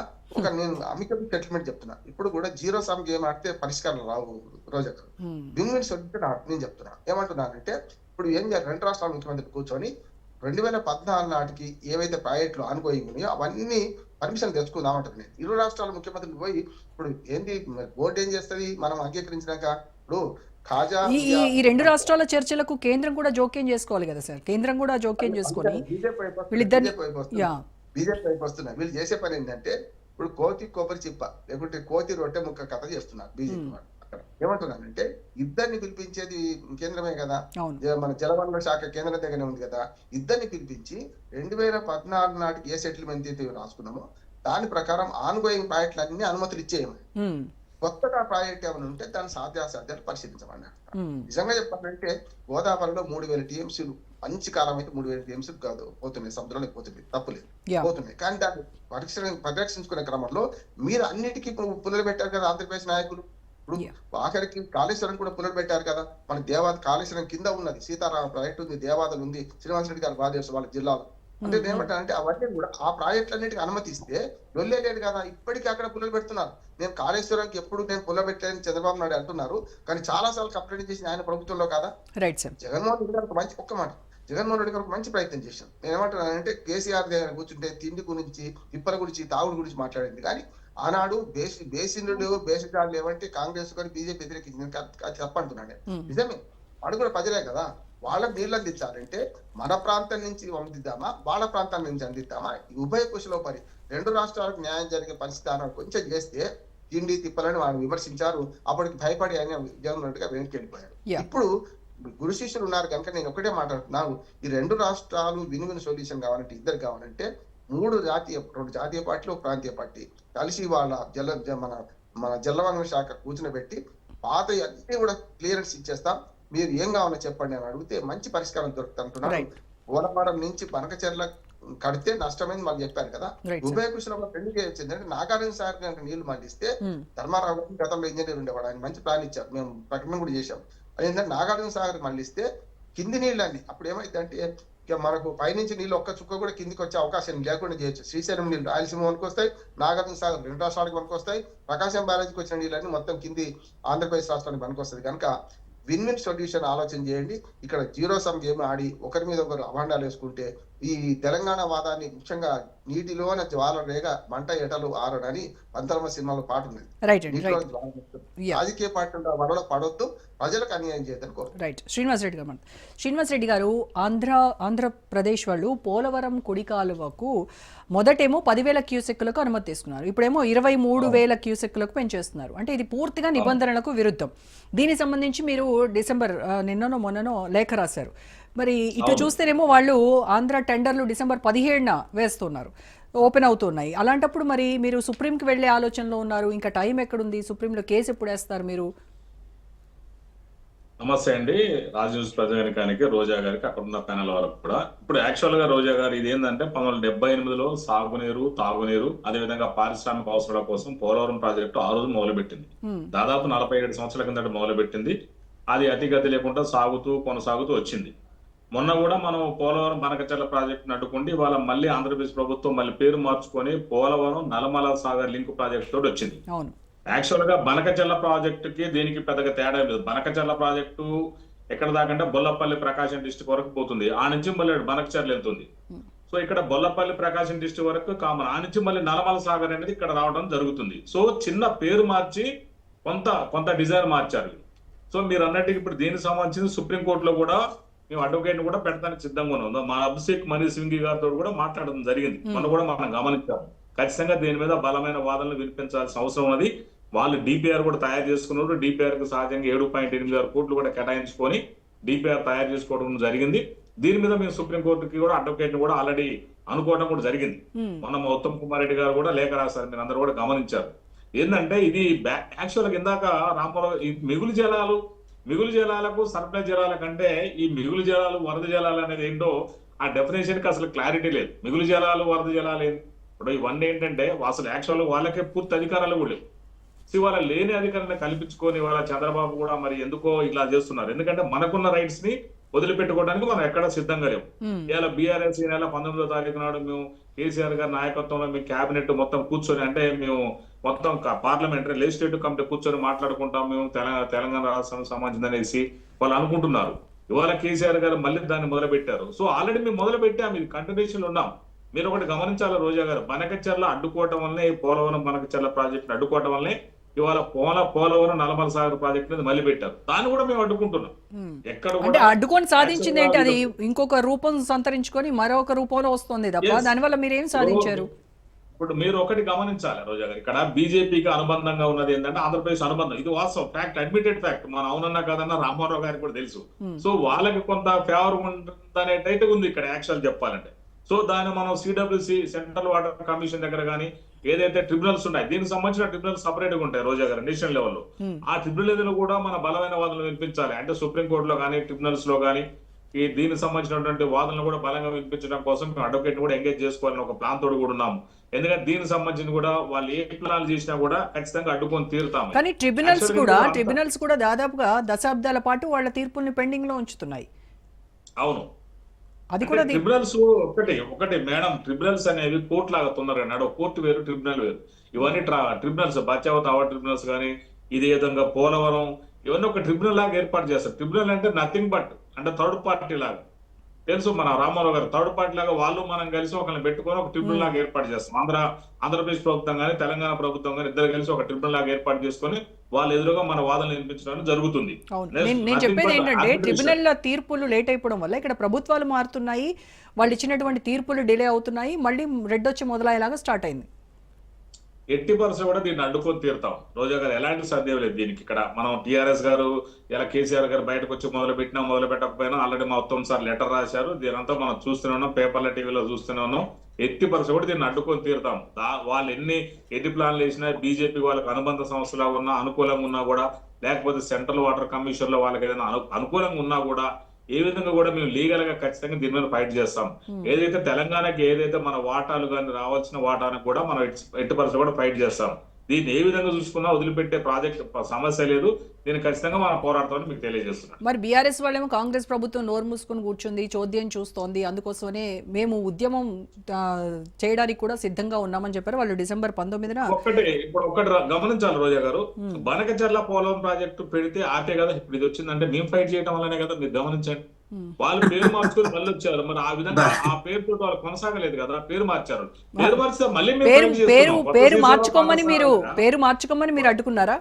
నేను అమికబుల్ సెటిల్మెంట్ చెప్తున్నా, ఇప్పుడు కూడా జీరో సమ్ గేమ్ ఆడితే పరిష్కారం రావు రోజా గారు. విన్-విన్ సొల్యూషన్ నేను చెప్తున్నా. ఏమంటున్నానంటే ఇప్పుడు ఏం చేయాలి, 2 రాష్ట్రాల ముఖ్యమంత్రులు కూర్చొని 2014 నాటికి ఏవైతే ప్రాజెక్టులు ఆన్గోయింగ్ ఉన్నాయో అవన్నీ పర్మిషన్ తెచ్చుకుందామంటారు. నేను 2 రాష్ట్రాల ముఖ్యమంత్రులు పోయి ఇప్పుడు ఏంటి బోర్డు ఏం చేస్తుంది, మనం అంగీకరించినాక ఇప్పుడు ఈ 2 రాష్ట్రాల చర్చలకు కేంద్రం కూడా జోక్యం చేసుకోవాలి కదా సార్. కేంద్రం కూడా జోక్యం చేసుకొని బీజేపీ వైపు వస్తున్నారు. వీళ్ళు చేసే పని ఏంటంటే ఇప్పుడు కోతి కొబ్బరి చిప్ప లేకుంటే కోతి రొట్టె ముక్క కథ చేస్తున్నారు బీజేపీ వాళ్ళు. అక్కడ ఏమంటున్నానంటే ఇద్దరిని పిలిపించేది కేంద్రమే కదా, మన జలవనరుల శాఖ కేంద్రం దగ్గరనే ఉంది కదా. ఇద్దరిని పిలిపించి 2014 నాటికి ఏ సెటిల్మెంట్ అయితే రాసుకున్నామో దాని ప్రకారం ఆన్ గోయింగ్ ప్రాజెక్టులు అన్ని అనుమతులు ఇచ్చేయమని, కొత్తగా ప్రాజెక్ట్ ఏమైనా ఉంటే దాని సాధ్యాసాధ్యాలు పరిశీలించమన్నారు. నిజంగా చెప్పాలంటే గోదావరిలో 3,000 టీఎంసీలు మంచి కాలం అయితే 3,000 టీఎంసీలు కాదు పోతున్నాయి, సముద్రంలోకి పోతుంది, తప్పులేదు పోతున్నాయి. కానీ దాన్ని పరిరక్షించుకునే క్రమంలో మీరు అన్నిటికీ పునరు పెట్టారు కదా ఆంధ్రప్రదేశ్ నాయకులు. ఇప్పుడు ఆఖరికి కాళేశ్వరం కూడా పునరు పెట్టారు కదా. మన కాళేశ్వరం కింద ఉన్నది సీతారామ ప్రాజెక్టు ఉంది, దేవాదలు ఉంది, శ్రీనివాస రెడ్డి గారు బాగా చేస్తారు వాళ్ళ జిల్లాలో. అంటే ఏమంటారంటే అవన్నీ కూడా ఆ ప్రాజెక్టులన్నిటికీ అనుమతిస్తే వెళ్ళలేదు కదా. ఇప్పటికీ అక్కడ పుల్లలు పెడుతున్నారు. నేను కాళేశ్వరంకి ఎప్పుడు నేను పుల్ల పెట్టలేని చంద్రబాబు నాయుడు అంటున్నారు, కానీ చాలా సార్లు కంప్లైంట్ చేసి ఆయన ప్రభుత్వంలో కదా. Right sir. జగన్మోహన్ రెడ్డి గారు మంచి ఒక్క మాట, జగన్మోహన్ రెడ్డి గారు ఒక మంచి ప్రయత్నం చేశాం. నేను ఏమంటున్నానంటే కేసీఆర్ దగ్గర కూర్చుంటే తిండి గురించి, తిప్పల గురించి, తాగుడు గురించి మాట్లాడింది. కానీ ఆనాడు బేసిన్లు బేసిజాలు లేవంటే కాంగ్రెస్ కానీ బీజేపీ వ్యతిరేకించింది. అది తప్పంటున్నాను నేను. నిజమే, వాడు కూడా ప్రజలే కదా, వాళ్ళకి నీళ్ళు అందించాలంటే మన ప్రాంతం నుంచి అందిద్దామా, వాళ్ళ ప్రాంతం నుంచి అందిద్దామా, ఉభయ కుశలో పరి రెండు రాష్ట్రాలకు న్యాయం జరిగే పరిస్థితి ఆనాడు కొంచెం చేస్తే తిండి తిప్పలని వారు విమర్శించారు. అప్పటికి భయపడి ఆయన జగన్ రెడ్డిగా వెనక్కి వెళ్ళిపోయారు. ఇప్పుడు గురు శిష్యులు ఉన్నారు కనుక నేను ఒకటే మాట్లాడుతున్నాను, ఈ రెండు రాష్ట్రాలు విన్ సొల్యూషన్ కావాలంటే ఇద్దరు కావాలంటే రెండు జాతీయ పార్టీలు ఒక ప్రాంతీయ పార్టీ కలిసి వాళ్ళ మన జలవనరుల శాఖ కూర్చునబెట్టి పాత అన్ని కూడా క్లియరెన్స్ ఇచ్చేస్తాం, మీరు ఏం కావాలో చెప్పండి అని అడిగితే మంచి పరిష్కారం దొరుకుతుంది అంటున్నారు. పోలవరం నుంచి బనకచెర్ల కడితే నష్టమైంది మాకు చెప్పారు కదా. ఉభయ కుశలంలో పెళ్లి వచ్చింది అంటే నాగార్జున సాగర్ కనుక నీళ్లు మళ్ళిస్తే ధర్మారావు గతంలో ఇంజనీర్ ఉండేవాడు, ఆయన మంచి ప్లాన్ ఇచ్చారు, మేము ప్రకటన కూడా చేశాం. అదేంటంటే నాగార్జున సాగర్ మళ్ళిస్తే కింది నీళ్ళని అప్పుడు ఏమైందంటే మనకు పైనుంచి నీళ్ళు ఒక్క చుక్క కూడా కిందికి వచ్చే అవకాశం లేకుండా చేయొచ్చు. శ్రీశైలం నీళ్ళు రాయలసీమ వరకు వస్తాయి, నాగార్జున సాగర్ రెండు రాష్ట్రాలకు వరకు వస్తాయి, ప్రకాశం బ్యారేజ్కి వచ్చిన నీళ్ళని మొత్తం కింది ఆంధ్రప్రదేశ్ రాష్ట్రానికి పనికి వస్తుంది. కనుక విన్ విన్ సొల్యూషన్ ఆలోచన చేయండి. ఇక్కడ జీరో సమ్ గేమ్ ఆడి ఒకరి మీద ఒకరు అభాండాలు వేసుకుంటే ఈ తెలంగాణ వాదాన్ని ముఖ్యంగా నీటిలోన జ్వాల రేగ మంట ఎటలు ఆరడని పంతరమ సినిమాలో పాట ఉంది. రాజకీయ పార్టీ వరలో పడొద్దు, ప్రజలకు అన్యాయం చేయదని కోరు. రైట్. శ్రీనివాస్ రెడ్డి గారు ఆంధ్రప్రదేశ్ వాళ్ళు పోలవరం కుడి కాలువకు మొదటేమో 10,000 క్యూసెక్కులకు అనుమతి తీసుకున్నారు, ఇప్పుడేమో 23,000 క్యూసెక్కులకు పెంచేస్తున్నారు. అంటే ఇది పూర్తిగా నిబంధనలకు విరుద్ధం. దీనికి సంబంధించి మీరు డిసెంబర్ నిన్ననో మొన్ననో లేఖ రాశారు. మరి ఇటు చూస్తేనేమో వాళ్ళు ఆంధ్ర టెండర్లు డిసెంబర్ 17న వేస్తున్నారు, ఓపెన్ అవుతున్నాయి. అలాంటప్పుడు మరి మీరు సుప్రీంకి వెళ్లే ఆలోచనలో ఉన్నారు, ఇంకా టైం ఎక్కడుంది, సుప్రీంలో కేసు ఎప్పుడు వేస్తారు మీరు? నమస్తే అండి, రాజ్ న్యూస్ ప్రజానికానికి, రోజా గారికి, అక్కడ ఉన్న ప్యానల్ వాళ్ళకు కూడా. ఇప్పుడు యాక్చువల్ గా రోజా గారు ఇది ఏంటంటే 1978లో సాగునీరు, తాగునీరు, అదేవిధంగా పారిశ్రామిక అవసరాల కోసం పోలవరం ప్రాజెక్టు ఆ రోజు మొదలుపెట్టింది. దాదాపు 47 సంవత్సరాల కిందట మొదలుపెట్టింది. అది అతిగతి లేకుండా కొనసాగుతూ వచ్చింది. మొన్న కూడా మనం పోలవరం బనకచెర్ల ప్రాజెక్టును అడ్డుకుంటే ఇవాళ మళ్ళీ ఆంధ్రప్రదేశ్ ప్రభుత్వం మళ్ళీ పేరు మార్చుకొని పోలవరం నల్లమల సాగర్ లింక్ ప్రాజెక్టు తోటి వచ్చింది. యాక్చువల్ గా బనకచెర్ల ప్రాజెక్టుకి దీనికి పెద్దగా తేడా లేదు. బనకచెర్ల ప్రాజెక్టు ఎక్కడ దాకంటే బొల్లపల్లి ప్రకాశం డిస్ట్రిక్ట్ వరకు పోతుంది, ఆ నుంచి మళ్ళీ బనకచెర్ల వెళ్తుంది. సో ఇక్కడ బొల్లపల్లి ప్రకాశం డిస్ట్రిక్ట్ వరకు కామన్, ఆ నుంచి మళ్ళీ నల్లమల సాగర్ అనేది ఇక్కడ రావడం జరుగుతుంది. సో చిన్న పేరు మార్చి కొంత డిజైన్ మార్చారు. సో మీరు అన్నట్టుగా ఇప్పుడు దీనికి సంబంధించి సుప్రీంకోర్టులో కూడా మేము అడ్వకేట్ కూడా పెట్టడానికి సిద్ధంగా ఉన్నాం. మా అభిషేక్ మనీష్ సింఘి గారితో కూడా మాట్లాడడం జరిగింది, మొన్న కూడా మనం గమనించాము. ఖచ్చితంగా దీని మీద బలమైన వాదనలు వినిపించాల్సిన అవసరం ఉన్నది. వాళ్ళు డిపిఆర్ కూడా తయారు చేసుకున్నారు. డిపిఆర్ కు సహజంగా 7.86 కోట్లు కూడా కేటాయించుకొని డిపిఆర్ తయారు చేసుకోవడం జరిగింది. దీని మీద మేము సుప్రీంకోర్టుకి కూడా అడ్వకేట్ కూడా ఆల్రెడీ అనుకోవడం కూడా జరిగింది. మొన్న ఉత్తమ్ కుమార్ రెడ్డి గారు కూడా లేఖ రాశారు, మీరు అందరూ కూడా గమనించారు. ఏంటంటే ఇది యాక్చువల్గా ఇందాక రామారావు ఈ మిగులు జలాలకు సర్ప్లై జలాల కంటే ఈ మిగులు జలాలు వరద జలాలు అనేది ఏంటో ఆ డెఫినేషన్ కి అసలు క్లారిటీ లేదు. మిగులు జలాలు వరద జలాలు ఏంటి ఇప్పుడు ఇవన్నీ ఏంటంటే అసలు యాక్చువల్ వాళ్ళకే పూర్తి అధికారాలు కూడా లేవు. వాళ్ళ లేని అధికారాన్ని కల్పించుకొని వాళ్ళ చంద్రబాబు కూడా మరి ఎందుకో ఇలా చేస్తున్నారు. ఎందుకంటే మనకున్న రైట్స్ ని వదిలిపెట్టుకోవడానికి మనం ఎక్కడ సిద్ధంగా లేవు. ఇలా బీఆర్ఎస్ ఈ నెల 19వ తారీఖు నాడు మేము కేసీఆర్ గారి నాయకత్వంలో మీ కేబినెట్ మొత్తం కూర్చొని, అంటే మేము మొత్తం పార్లమెంటరీ లెజిస్లేటివ్ కమిటీ కూర్చొని మాట్లాడుకుంటాం మేము తెలంగాణ రాష్ట్రానికి సంబంధించింది అనేసి వాళ్ళు అనుకుంటున్నారు. ఇవాళ కేసీఆర్ గారు మళ్ళీ దాన్ని మొదలుపెట్టారు. సో ఆల్రెడీ మేము మొదలుపెట్టాం, ఇది కంటిన్యూషన్ ఉన్నాం. మీరు ఒకటి గమనించాలి రోజా గారు, బనకచెర్ల అడ్డుకోవటం వల్లనే పోలవరం బనకచెర్ల ప్రాజెక్టును అడ్డుకోవటం వల్లనే ఇవాళ పోలవరం నల్లమల సాగర్ ప్రాజెక్టు మళ్ళీ పెట్టారు. దాన్ని కూడా మేము అడ్డుకుంటున్నాం. ఎక్కడ అంటే అడ్డుకొని సాధించింది ఏంటి? అది ఇంకొక రూపం సంతరించుకొని మరొక రూపంలో వస్తుంది తప్ప దానివల్ల మీరు ఏం సాధించారు? ఇప్పుడు మీరు ఒకటి గమనించాలి రోజా గారు, ఇక్కడ బీజేపీకి అనుబంధంగా ఉన్నది ఏంటంటే ఆంధ్రప్రదేశ్ అనుబంధం. ఇది వాస్తవం, ఫ్యాక్ట్, అడ్మిటెడ్ ఫ్యాక్ట్. మన అవునన్నా కాదన్నా రామారావు గారికి కూడా తెలుసు. సో వాళ్ళకి కొంత ఫేవర్ ఉందనేటైతే ఉంది ఇక్కడ యాక్చువల్ చెప్పాలంటే. సో దాన్ని మనం సిడబ్ల్యూసి సెంట్రల్ వాటర్ కమిషన్ దగ్గర కానీ ఏదైతే ట్రిబ్యునల్స్ ఉన్నాయి, దీనికి సంబంధించిన ట్రిబ్యునల్స్ సపరేట్ గా ఉంటాయి రోజా గారు నేషనల్ లెవెల్లో. ఆ ట్రిబ్యునల్ కూడా మన బలమైన వాదనలు వినిపించాలి. అంటే సుప్రీంకోర్టులో కానీ ట్రిబ్యునల్స్ లో కానీ ఈ దీనికి సంబంధించినటువంటి వాదనలు కూడా బలంగా వినిపించడం కోసం మేము అడ్వకేట్ కూడా ఎంగేజ్ చేసుకోవాలని ఒక ప్లాన్ తోడు కూడా ఉన్నాము. ఎందుకంటే దీనికి సంబంధించి కూడా వాళ్ళు ఏ ప్లాన్లు చేసినా కూడా ఖచ్చితంగా అడ్డుకొని తీరుతాము. కానీ ట్రిబ్యునల్స్ కూడా దాదాపుగా దశాబ్దాల పాటు వాళ్ళ తీర్పుల్ని పెండింగ్ లో ఉంచుతున్నాయి. అవును, అది కూడా ట్రిబ్యునల్స్ ఒకటి మేడం, ట్రిబ్యునల్స్ అనేవి కోర్టు లాగా తొందరగా నాడు కోర్టు వేరు, ట్రిబ్యునల్ వేరు. ఇవన్నీ ట్రిబ్యునల్స్ బచావత్ అవర్ ట్రిబ్యునల్స్ కానీ ఇదే విధంగా పోలవరం ఇవన్నీ ఒక ట్రిబ్యునల్ లాగా ఏర్పాటు చేస్తారు. ట్రిబ్యునల్ అంటే నథింగ్ బట్ అంటే థర్డ్ పార్టీ లాగా. తెలుసు మన రామారావు గారు థర్డ్ పార్టీ లాగా వాళ్ళు మనం కలిసి ఒకరిని పెట్టుకొని ఒక ట్రిబ్యునల్ లాగా ఏర్పాటు చేస్తాం. ఆంధ్రప్రదేశ్ ప్రభుత్వం కానీ తెలంగాణ ప్రభుత్వం కానీ ఇద్దరు కలిసి ఒక ట్రిబ్యునల్ లాగా ఏర్పాటు చేసుకొని వాళ్ళ ఎదురుగా మన వాదనలు వినిపించడం జరుగుతుంది. నేను చెప్పేది ఏంటంటే ట్రిబ్యునల్ తీర్పులు లేట్ అయిపోవడం వల్ల ఇక్కడ ప్రభుత్వాలు మారుతున్నాయి, వాళ్ళు ఇచ్చినటువంటి తీర్పులు డిలే అవుతున్నాయి, మళ్ళీ రెడ్ వచ్చి మొదలయ్యేలాగా స్టార్ట్ అయింది. ఎట్టి పరిస్థితి కూడా దీన్ని అడ్డుకొని తీరుతాం. రోజా గారు ఎలాంటి సాధ్యం లేదు దీనికి. ఇక్కడ మనం టీఆర్ఎస్ గారు ఇలా కేసీఆర్ గారు బయటకు వచ్చి మొదలు పెట్టకపోయినా ఆల్రెడీ మొత్తం సార్ లెటర్ రాశారు. దీనంతా మనం చూస్తూనే ఉన్నాం, పేపర్ల టీవీలో చూస్తూనే ఉన్నాం. ఎట్టి పరిస్థితి కూడా దీన్ని అడ్డుకొని తీరుతాం. వాళ్ళు ఎన్ని ప్లాన్లు వేసినా, బీజేపీ వాళ్ళకి అనుబంధ సంస్థలా ఉన్నా, అనుకూలంగా ఉన్నా కూడా, లేకపోతే సెంట్రల్ వాటర్ కమిషన్ లో వాళ్ళకి ఏదైనా అనుకూలంగా ఉన్నా కూడా, ఏ విధంగా కూడా మేము లీగల్ గా ఖచ్చితంగా దీని మీద ఫైట్ చేస్తాం. ఏదైతే తెలంగాణకి ఏదైతే మన వాటాలు కానీ రావాల్సిన వాటానికి కూడా మనం ఎట్టి పరిస్థితి కూడా ఫైట్ చేస్తాం. దీన్ని ఏ విధంగా చూసుకున్నా వదిలిపెట్టే ప్రాజెక్ట్ సమస్య లేదు. దీన్ని ఖచ్చితంగా మనం పోరాడతామని మీకు తెలియజేస్తున్నాం. మరి బీఆర్ఎస్ వాళ్ళేమో కాంగ్రెస్ ప్రభుత్వం నోరు మూసుకుని కూర్చుంది, చోద్యం చూస్తోంది, అందుకోసమే మేము ఉద్యమం చేయడానికి కూడా సిద్ధంగా ఉన్నామని చెప్పారు వాళ్ళు డిసెంబర్ 19న. ఒకటి గమనించాలి రోజా గారు, బనకచర్ల పోలవరం ప్రాజెక్టు పెడితే ఆపే కదా ఇప్పుడు ఇది వచ్చిందంటే మేము ఫైట్ చేయడం వల్లనే కదా. మీరు గమనించండి, వాళ్ళు పేరు మార్చుకుని మళ్ళీ వచ్చారు. మరి ఆ విధంగా ఆ పేరుతో వాళ్ళు కొనసాగలేదు కదా, పేరు మార్చారు. పేరు మార్చితే మళ్ళీ పేరు మార్చుకోమని మీరు అడ్డుకున్నారా?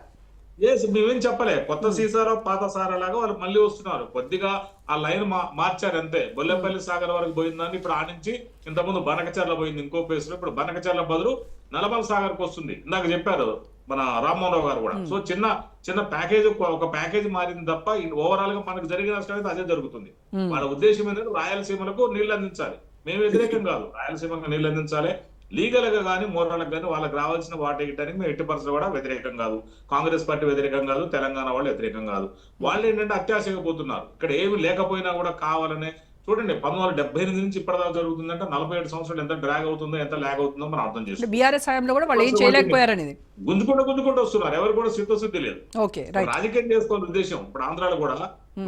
మేమేం చెప్పలే. కొత్త సీసారో పాత సారా లాగా వాళ్ళు మళ్ళీ వస్తున్నారు. కొద్దిగా ఆ లైన్ మార్చారు అంతే. బొల్లెపల్లి సాగర్ వరకు పోయిందని ఇప్పుడు ఆ నుంచి ఇంతకుముందు బనకచర్ల పోయింది ఇంకో ప్లేస్ లో, ఇప్పుడు బనకచర్ల బదులు నల్లమల సాగర్ కు వస్తుంది. ఇందాక చెప్పారు మన రామ్మోహన్ గారు కూడా. సో చిన్న ప్యాకేజ్, ఒక ప్యాకేజ్ మారింది తప్ప ఓవరాల్ గా మనకు జరిగిన నష్టం అయితే అదే జరుగుతుంది. వాళ్ళ ఉద్దేశం ఏంటంటే రాయలసీమలకు నీళ్లు అందించాలి. మేము వ్యతిరేకం కాదు, రాయలసీమకు నీళ్లు అందించాలి. లీగల్ గా కానీ మోరల్ గా కానీ వాళ్ళకి రావాల్సిన వాటి ఇవ్వడానికి మేము ఎట్టి పరిస్థితుల్లో కూడా వ్యతిరేకం కాదు. కాంగ్రెస్ పార్టీ వ్యతిరేకం కాదు, తెలంగాణ వాళ్ళు వ్యతిరేకం కాదు. వాళ్ళు ఏంటంటే అత్యాశగా పోతున్నారు. ఇక్కడ ఏమి లేకపోయినా కూడా కావాలనే చూడండి. 1978 నుంచి ఇప్పటిదాకా జరుగుతుందంటే 47 సంవత్సరాలు ఎంత డ్రాగ్ అవుతుందో, ఎంత ల్యాగ్ అవుతుందో మనం అర్థం చేసుకోవాలి. బీఆర్ఎస్ హయాంలో కూడా వాళ్ళు ఏం చేయలేకపోయారనేది గుంజుకుంటూ వస్తున్నారు. ఎవరు కూడా చిత్తశుద్ధి లేదు. రాజకీయం చేసుకోవాలని ఉద్దేశం ఇప్పుడు ఆంధ్రాలో కూడా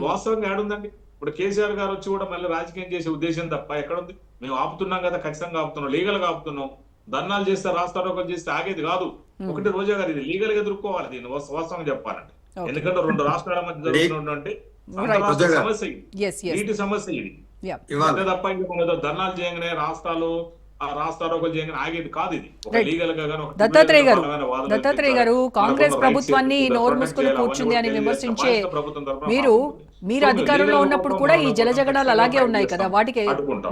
వాస్తవంగా ఏడుందండి. ఇప్పుడు కేసీఆర్ గారు వచ్చి కూడా మళ్ళీ రాజకీయం చేసే ఉద్దేశం తప్ప ఎక్కడుంది? మేము ఆపుతున్నాం కదా, ఖచ్చితంగా ఆపుతున్నాం, లీగల్ గా ఆపుతున్నాం. ధర్నాలు చేస్తే, రాస్తారోకం చేస్తే ఆగేది కాదు. ఒకటి రోజా గారు ఇది లీగల్ గా ఎదుర్కోవాలి. దీన్ని వాస్తవంగా చెప్పాలంటే, ఎందుకంటే 2 రాష్ట్రాల మధ్య జరుగుతున్నటువంటి సమస్య ఇది, నీటి సమస్య ఇది. అంతే తప్ప ఇంకా ధర్నాలు చేయగానే రాస్తారోకం చేయగానే ఆగేది కాదు. ఇది లీగల్ గా. దత్తాత్రేయ గారు కాంగ్రెస్ ప్రభుత్వాన్ని నోరు మూసుకుని కూర్చుంది అని విమర్శించే మీరు అధికారంలో ఉన్నప్పుడు కూడా ఈ జలజగడాలు అలాగే ఉన్నాయి కదా, వాటికి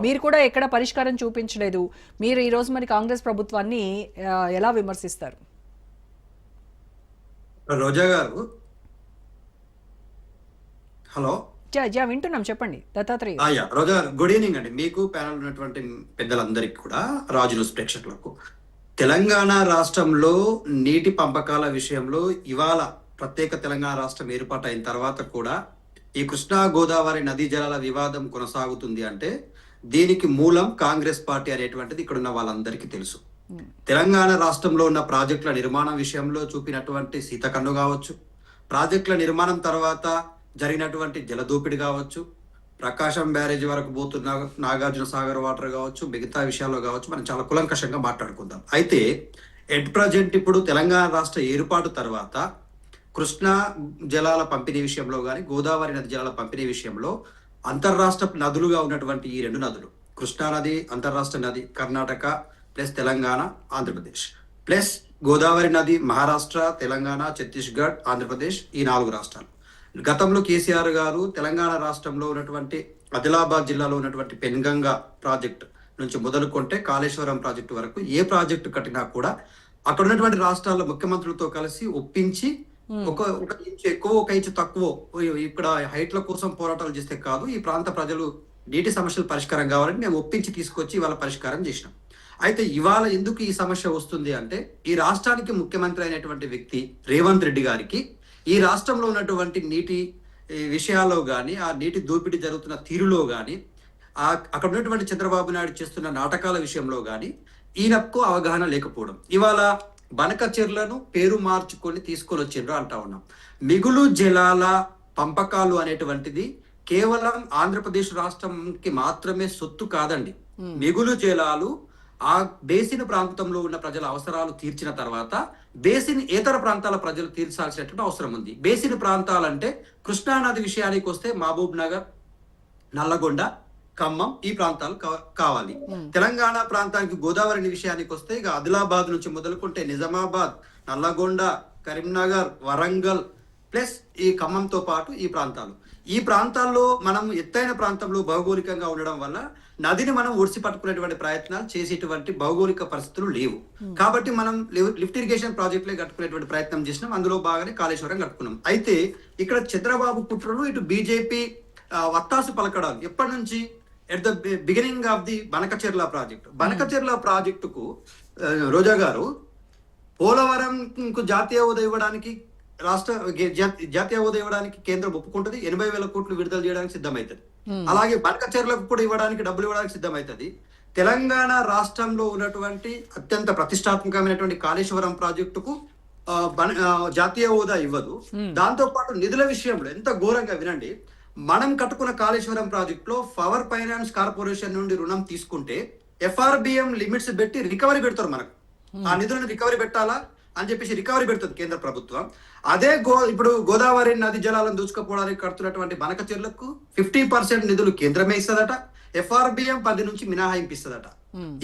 మీరు కూడా ఎక్కడ పరిష్కారం చూపించలేదు. మీరు ఈ రోజు మరి కాంగ్రెస్ ప్రభుత్వాన్ని ఎలా విమర్శిస్తారు? రోజా గారు హలో వింటున్నాం, చెప్పండి దత్తాత్రేయ. రోజా గారు గుడ్ ఈవినింగ్ అండి. మీకు ప్యానల్ ఉన్నటువంటి పెద్దలందరికీ కూడా, రాజు న్యూస్ ప్రేక్షకులకు. తెలంగాణ రాష్ట్రంలో నీటి పంపకాల విషయంలో ఇవాళ ప్రత్యేక తెలంగాణ రాష్ట్రం ఏర్పాటు అయిన తర్వాత కూడా ఈ కృష్ణా గోదావరి నదీ జలాల వివాదం కొనసాగుతుంది అంటే దీనికి మూలం కాంగ్రెస్ పార్టీ అనేటువంటిది ఇక్కడ ఉన్న వాళ్ళందరికీ తెలుసు. తెలంగాణ రాష్ట్రంలో ఉన్న ప్రాజెక్టుల నిర్మాణం విషయంలో చూపినటువంటి సీతకన్ను కావచ్చు, ప్రాజెక్టుల నిర్మాణం తర్వాత జరిగినటువంటి జలదోపిడి కావచ్చు, ప్రకాశం బ్యారేజ్ వరకు పోతున్న నాగార్జున సాగర్ వాటర్ కావచ్చు, మిగతా విషయాల్లో కావచ్చు, మనం చాలా కులంకషంగా మాట్లాడుకుందాం. అయితే ఎట్ ప్రజెంట్ ఇప్పుడు తెలంగాణ రాష్ట్ర ఏర్పాటు తర్వాత కృష్ణా జలాల పంపిణీ విషయంలో కానీ, గోదావరి నది జలాల పంపిణీ విషయంలో అంతర్రాష్ట్ర నదులుగా ఉన్నటువంటి ఈ 2 నదులు, కృష్ణా నది అంతర్రాష్ట్ర నది కర్ణాటక ప్లస్ తెలంగాణ ఆంధ్రప్రదేశ్, ప్లస్ గోదావరి నది మహారాష్ట్ర తెలంగాణ ఛత్తీస్గఢ్ ఆంధ్రప్రదేశ్, ఈ 4 రాష్ట్రాలు. గతంలో కేసీఆర్ గారు తెలంగాణ రాష్ట్రంలో ఉన్నటువంటి ఆదిలాబాద్ జిల్లాలో ఉన్నటువంటి పెన్గంగా ప్రాజెక్టు నుంచి మొదలుకొంటే కాళేశ్వరం ప్రాజెక్టు వరకు ఏ ప్రాజెక్టు కట్టినా కూడా అక్కడ ఉన్నటువంటి రాష్ట్రాల ముఖ్యమంత్రులతో కలిసి ఒప్పించి ఒక ఇంచు ఎక్కువ ఒక ఇంచు తక్కువ ఇక్కడ హైట్ల కోసం పోరాటాలు చేస్తే కాదు, ఈ ప్రాంత ప్రజలు నీటి సమస్యలు పరిష్కారం కావాలని మేము ఒప్పించి తీసుకొచ్చి ఇవాళ పరిష్కారం చేసినాం. అయితే ఇవాళ ఎందుకు ఈ సమస్య వస్తుంది అంటే ఈ రాష్ట్రానికి ముఖ్యమంత్రి అయినటువంటి వ్యక్తి రేవంత్ రెడ్డి గారికి ఈ రాష్ట్రంలో ఉన్నటువంటి నీటి విషయాల్లో కానీ, ఆ నీటి దోపిడీ జరుగుతున్న తీరులో కానీ, అక్కడ ఉన్నటువంటి చంద్రబాబు నాయుడు చేస్తున్న నాటకాల విషయంలో కానీ ఈయనకు అవగాహన లేకపోవడం. ఇవాళ బనకచెర్లను పేరు మార్చుకొని తీసుకొని వచ్చిండ్రు అంటా ఉన్నాం. మిగులు జలాల పంపకాలు అనేటువంటిది కేవలం ఆంధ్రప్రదేశ్ రాష్ట్రంకి మాత్రమే సొత్తు కాదండి. మిగులు జలాలు ఆ బేసిన్ ప్రాంతంలో ఉన్న ప్రజల అవసరాలు తీర్చిన తర్వాత బేసిన్ ఇతర ప్రాంతాల ప్రజలు తీర్చాల్సినటువంటి అవసరం ఉంది. బేసిన్ ప్రాంతాలంటే కృష్ణానది విషయానికి వస్తే మహబూబ్ నగర్, నల్లగొండ, ఖమ్మం ఈ ప్రాంతాలు కావాలి. తెలంగాణ ప్రాంతానికి గోదావరి విషయానికి వస్తే ఇక ఆదిలాబాద్ నుంచి మొదలుకుంటే నిజామాబాద్, నల్లగొండ, కరీంనగర్, వరంగల్ ప్లస్ ఈ ఖమ్మంతో పాటు ఈ ప్రాంతాల్లో మనం ఎత్తైన ప్రాంతంలో భౌగోళికంగా ఉండడం వల్ల నదిని మనం ఒడిసి పట్టుకునేటువంటి ప్రయత్నాలు చేసేటువంటి భౌగోళిక పరిస్థితులు లేవు. కాబట్టి మనం లిఫ్ట్ ఇరిగేషన్ ప్రాజెక్టులే కట్టుకునేటువంటి ప్రయత్నం చేసినాం. అందులో బాగానే కాళేశ్వరం కట్టుకున్నాం. అయితే ఇక్కడ చంద్రబాబు కుట్రలు, ఇటు బీజేపీ వత్తాసు పలకడాలు ఎప్పటి నుంచి at the beginning of the Banakacherla ప్రాజెక్టుకు రోజా గారు పోలవరంకు జాతీయ హోదా ఇవ్వడానికి జాతీయ హోదా ఇవ్వడానికి కేంద్రం ఒప్పుకుంటుంది. 80,000 కోట్లు విడుదల చేయడానికి సిద్ధమవుతుంది. అలాగే బనకచెర్లకు కూడా డబ్బులు ఇవ్వడానికి సిద్ధమవుతుంది. తెలంగాణ రాష్ట్రంలో ఉన్నటువంటి అత్యంత ప్రతిష్టాత్మకమైనటువంటి కాళేశ్వరం ప్రాజెక్టుకు జాతీయ హోదా ఇవ్వదు. దాంతో పాటు నిధుల విషయంలో ఎంత ఘోరంగా వినండి, మనం కట్టుకున్న కాళేశ్వరం ప్రాజెక్ట్ లో పవర్ ఫైనాన్స్ కార్పొరేషన్ నుండి రుణం తీసుకుంటే FRBM లిమిట్స్ పెట్టి రికవరీ పెడతారు. మనకు ఆ నిధులను రికవరీ పెట్టాలా అని చెప్పేసి రికవరీ పెడుతుంది కేంద్ర ప్రభుత్వం. అదే ఇప్పుడు గోదావరి నది జలాలను దూచుకుపోవడానికి కడుతున్నటువంటి బనకచెర్లకు 50% నిధులు కేంద్రమే ఇస్తుందట, FRBM 10 నుంచి మినహాయింపు ఇస్తుందట.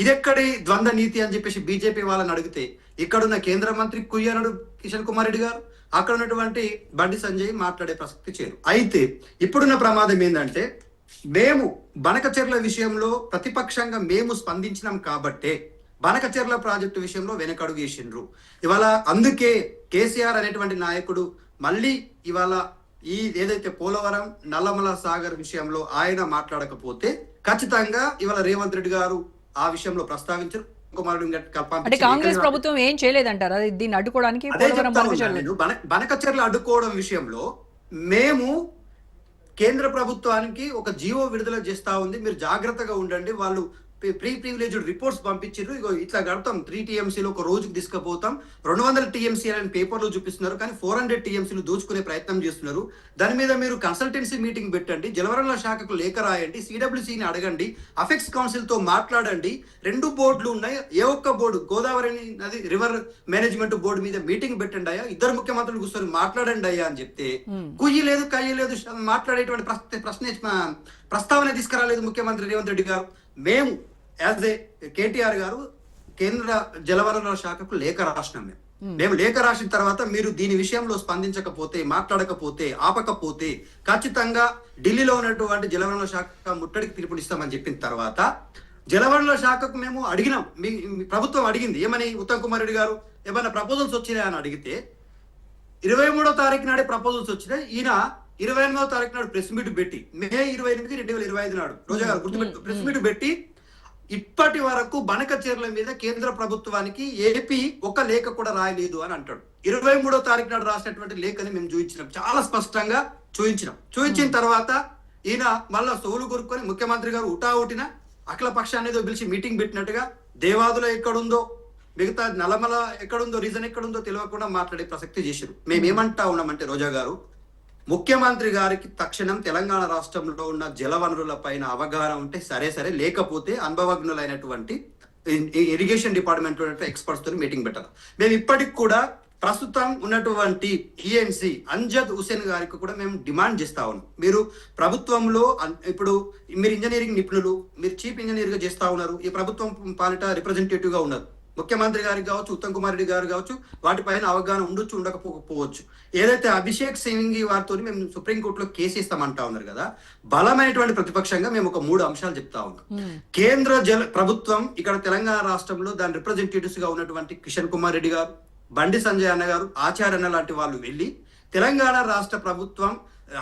ఇదెక్కడి ద్వంద్వ నీతి అని చెప్పేసి బీజేపీ వాళ్ళని అడిగితే ఇక్కడున్న కేంద్ర మంత్రి కుయ్యనుడు కిషన్ కుమార్ రెడ్డి గారు, అక్కడ ఉన్నటువంటి బండి సంజయ్ మాట్లాడే ప్రసక్తి చేరు. అయితే ఇప్పుడున్న ప్రమాదం ఏంటంటే మేము బనకచెర్ల విషయంలో ప్రతిపక్షంగా మేము స్పందించినాం కాబట్టే బనకచెర్ల ప్రాజెక్టు విషయంలో వెనకడుగు వేసిండ్రు. ఇవాళ అందుకే కేసీఆర్ అనేటువంటి నాయకుడు మళ్ళీ ఇవాళ ఈ ఏదైతే పోలవరం నల్లమల సాగర్ విషయంలో ఆయన మాట్లాడకపోతే ఖచ్చితంగా ఇవాళ రేవంత్ రెడ్డి గారు ఆ విషయంలో ప్రస్తావించారు. అంటే కాంగ్రెస్ ప్రభుత్వం ఏం చేయలేదంటారా దీన్ని అడ్డుకోవడానికి? బనకచెర్ల అడ్డుకోవడం విషయంలో మేము కేంద్ర ప్రభుత్వానికి ఒక జీవో విడుదల చేస్తా ఉంది, మీరు జాగ్రత్తగా ఉండండి, వాళ్ళు ప్రివిలేజ్డ్ రిపోర్ట్స్ పంపించారు, ఇగో ఇట్లా కడతాం 3 TMCలు ఒక రోజుకి తీసుకుపోతాం, 200 TMC అని పేపర్లో చూపిస్తున్నారు, కానీ 400 TMCలు దోచుకునే ప్రయత్నం చేస్తున్నారు. దాని మీద మీరు కన్సల్టెన్సీ మీటింగ్ పెట్టండి, జలవనరుల శాఖకు లేఖ రాయండి, CWCని అడగండి, అఫెక్స్ కౌన్సిల్ తో మాట్లాడండి. 2 బోర్డులు ఉన్నాయి, ఏ ఒక్క బోర్డు గోదావరి నది రివర్ మేనేజ్మెంట్ బోర్డు మీద మీటింగ్ పెట్టండి అయ్యా, 2 ముఖ్యమంత్రులు కూర్చొని మాట్లాడండి అయ్యా అని చెప్తే కుయ్యి లేదు కయ్యి లేదు మాట్లాడేటువంటి ప్రస్తావన తీసుకురాలేదు ముఖ్యమంత్రి రేవంత్ రెడ్డి గారు. మేము యాజ్ ఏ కేటీఆర్ గారు కేంద్ర జలవనరుల శాఖకు లేఖ రాసినాం. మేము లేఖ రాసిన తర్వాత మీరు దీని విషయంలో స్పందించకపోతే, మాట్లాడకపోతే, ఆపకపోతే ఖచ్చితంగా ఢిల్లీలో ఉన్నటువంటి జలవనరుల శాఖ ముట్టడికి పిలుపునిస్తామని చెప్పిన తర్వాత జలవనరుల శాఖకు మేము అడిగినాం. మీ ప్రభుత్వం అడిగింది ఏమని, ఉత్తమ్ కుమార్ రెడ్డి గారు ఏమైనా ప్రపోజల్స్ వచ్చినాయా అని అడిగితే 23వ తారీఖు నాడే ప్రపోజల్స్ వచ్చినాయి. ఈయన 28వ తారీఖు నాడు ప్రెస్ మీట్ పెట్టి మే 28, 2025 నాడు రోజా గారు గుర్తుపెట్టు ప్రెస్ మీట్ పెట్టి ఇప్పటి వరకు బనకచెర్ల మీద కేంద్ర ప్రభుత్వానికి ఏపీ ఒక లేఖ కూడా రాయలేదు అని అంటాడు. 23వ తారీఖు నాడు రాసినటువంటి లేఖని మేము చూపించినాం, చాలా స్పష్టంగా చూపించిన తర్వాత ఈయన మళ్ళా సోలు కొరుక్కొని ముఖ్యమంత్రి గారు ఉటావుటిన అఖిల పక్షాన్ని ఏదో పిలిచి మీటింగ్ పెట్టినట్టుగా దేవాదుల ఎక్కడుందో, మిగతా నల్లమల ఎక్కడుందో, రీజన్ ఎక్కడుందో తెలియకుండా మాట్లాడే ప్రసక్తి చేశారు. మేమేమంటా ఉన్నామంటే రోజా గారు, ముఖ్యమంత్రి గారికి తక్షణం తెలంగాణ రాష్ట్రంలో ఉన్న జలవనరుల పైన అవగాహన ఉంటే సరే, లేకపోతే అనుభవజ్ఞులైనటువంటి ఇరిగేషన్ డిపార్ట్మెంట్ ఎక్స్పర్ట్స్ తో మీటింగ్ పెట్టాలి. మేము ఇప్పటికి కూడా ప్రస్తుతం ఉన్నటువంటి ENC అంజద్ హుసేన్ గారికి కూడా మేము డిమాండ్ చేస్తా ఉన్నాం. మీరు ప్రభుత్వంలో ఇప్పుడు మీరు ఇంజనీరింగ్ నిపుణులు, మీరు చీఫ్ ఇంజనీర్ గా చేస్తా ఉన్నారు, ఈ ప్రభుత్వం పాలిట రిప్రజెంటేటివ్ గా ఉన్నారు. ముఖ్యమంత్రి గారికి కావచ్చు, ఉత్తమ్ కుమార్ రెడ్డి గారు కావచ్చు, వాటిపైన అవగాహన ఉండొచ్చు, ఉండకపోవచ్చు. ఏదైతే అభిషేక్ సింఘ్వి వారితో మేము సుప్రీంకోర్టులో కేసు ఇస్తామంటా ఉన్నారు కదా, బలమైనటువంటి ప్రతిపక్షంగా మేము ఒక 3 అంశాలు చెప్తా ఉన్నాం. కేంద్ర ప్రభుత్వం ఇక్కడ తెలంగాణ రాష్ట్రంలో దాని రిప్రజెంటేటివ్స్ గా ఉన్నటువంటి కిషన్ కుమార్ రెడ్డి గారు, బండి సంజయ్ అన్న గారు, ఆచార్య అన్న లాంటి వాళ్ళు వెళ్ళి తెలంగాణ రాష్ట్ర ప్రభుత్వం,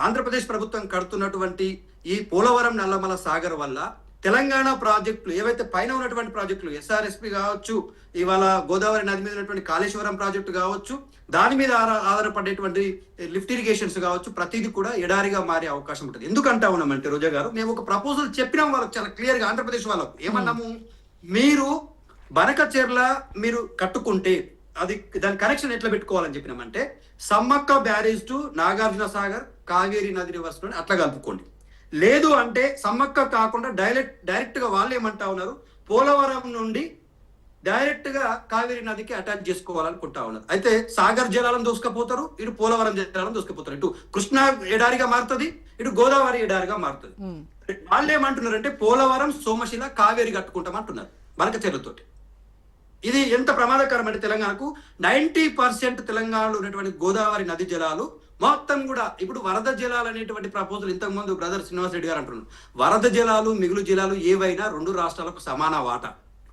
ఆంధ్రప్రదేశ్ ప్రభుత్వం కడుతున్నటువంటి ఈ పోలవరం నల్లమల సాగర్ వల్ల తెలంగాణ ప్రాజెక్టులు ఏవైతే పైన ఉన్నటువంటి ప్రాజెక్టులు SRSP కావచ్చు, ఇవాళ గోదావరి నది మీద ఉన్నటువంటి కాళేశ్వరం ప్రాజెక్టు కావచ్చు, దాని మీద ఆధారపడేటువంటి లిఫ్ట్ ఇరిగేషన్స్ కావచ్చు, ప్రతిదీ కూడా ఎడారిగా మారే అవకాశం ఉంటుంది. ఎందుకంటా ఉన్నామంటే రోజా గారు, మేము ఒక ప్రపోజల్ చెప్పినాం వాళ్ళకి చాలా క్లియర్ గా, ఆంధ్రప్రదేశ్ వాళ్ళకు ఏమన్నాము, మీరు బనకచెర్ల మీరు కట్టుకుంటే అది దాని కనెక్షన్ ఎట్లా పెట్టుకోవాలని చెప్పినామంటే సమ్మక్క బ్యారేజ్ టు నాగార్జున సాగర్ కావేరీ నది రివర్స్ లో అట్లా కలుపుకోండి. లేదు అంటే సమ్మక్క కాకుండా డైరెక్ట్ గా వాళ్ళు ఏమంటా ఉన్నారు, పోలవరం నుండి డైరెక్ట్ గా కావేరీ నదికి అటాచ్ చేసుకోవాలనుకుంటా ఉన్నారు. అయితే సాగర్ జలాలను దూసుకుపోతారు, ఇటు పోలవరం జలాలను దూసుకుపోతారు. ఇటు కృష్ణా ఎడారిగా మారుతుంది, ఇటు గోదావరి ఎడారిగా మారుతుంది. వాళ్ళు ఏమంటున్నారంటే పోలవరం, సోమశిల, కావేరి కట్టుకుంటామంటున్నారు బనకచెర్లతోటి. ఇది ఎంత ప్రమాదకరం అంటే తెలంగాణకు 90% తెలంగాణలో ఉన్నటువంటి గోదావరి నది జలాలు మొత్తం కూడా ఇప్పుడు వరద జలాలు అనేటువంటి ప్రపోజల్ ఇంతకు ముందు బ్రదర్ శ్రీనివాస్ రెడ్డి గారు అంటున్నారు. వరద జలాలు, మిగులు జలాలు ఏవైనా 2 రాష్ట్రాలకు సమాన వాటా.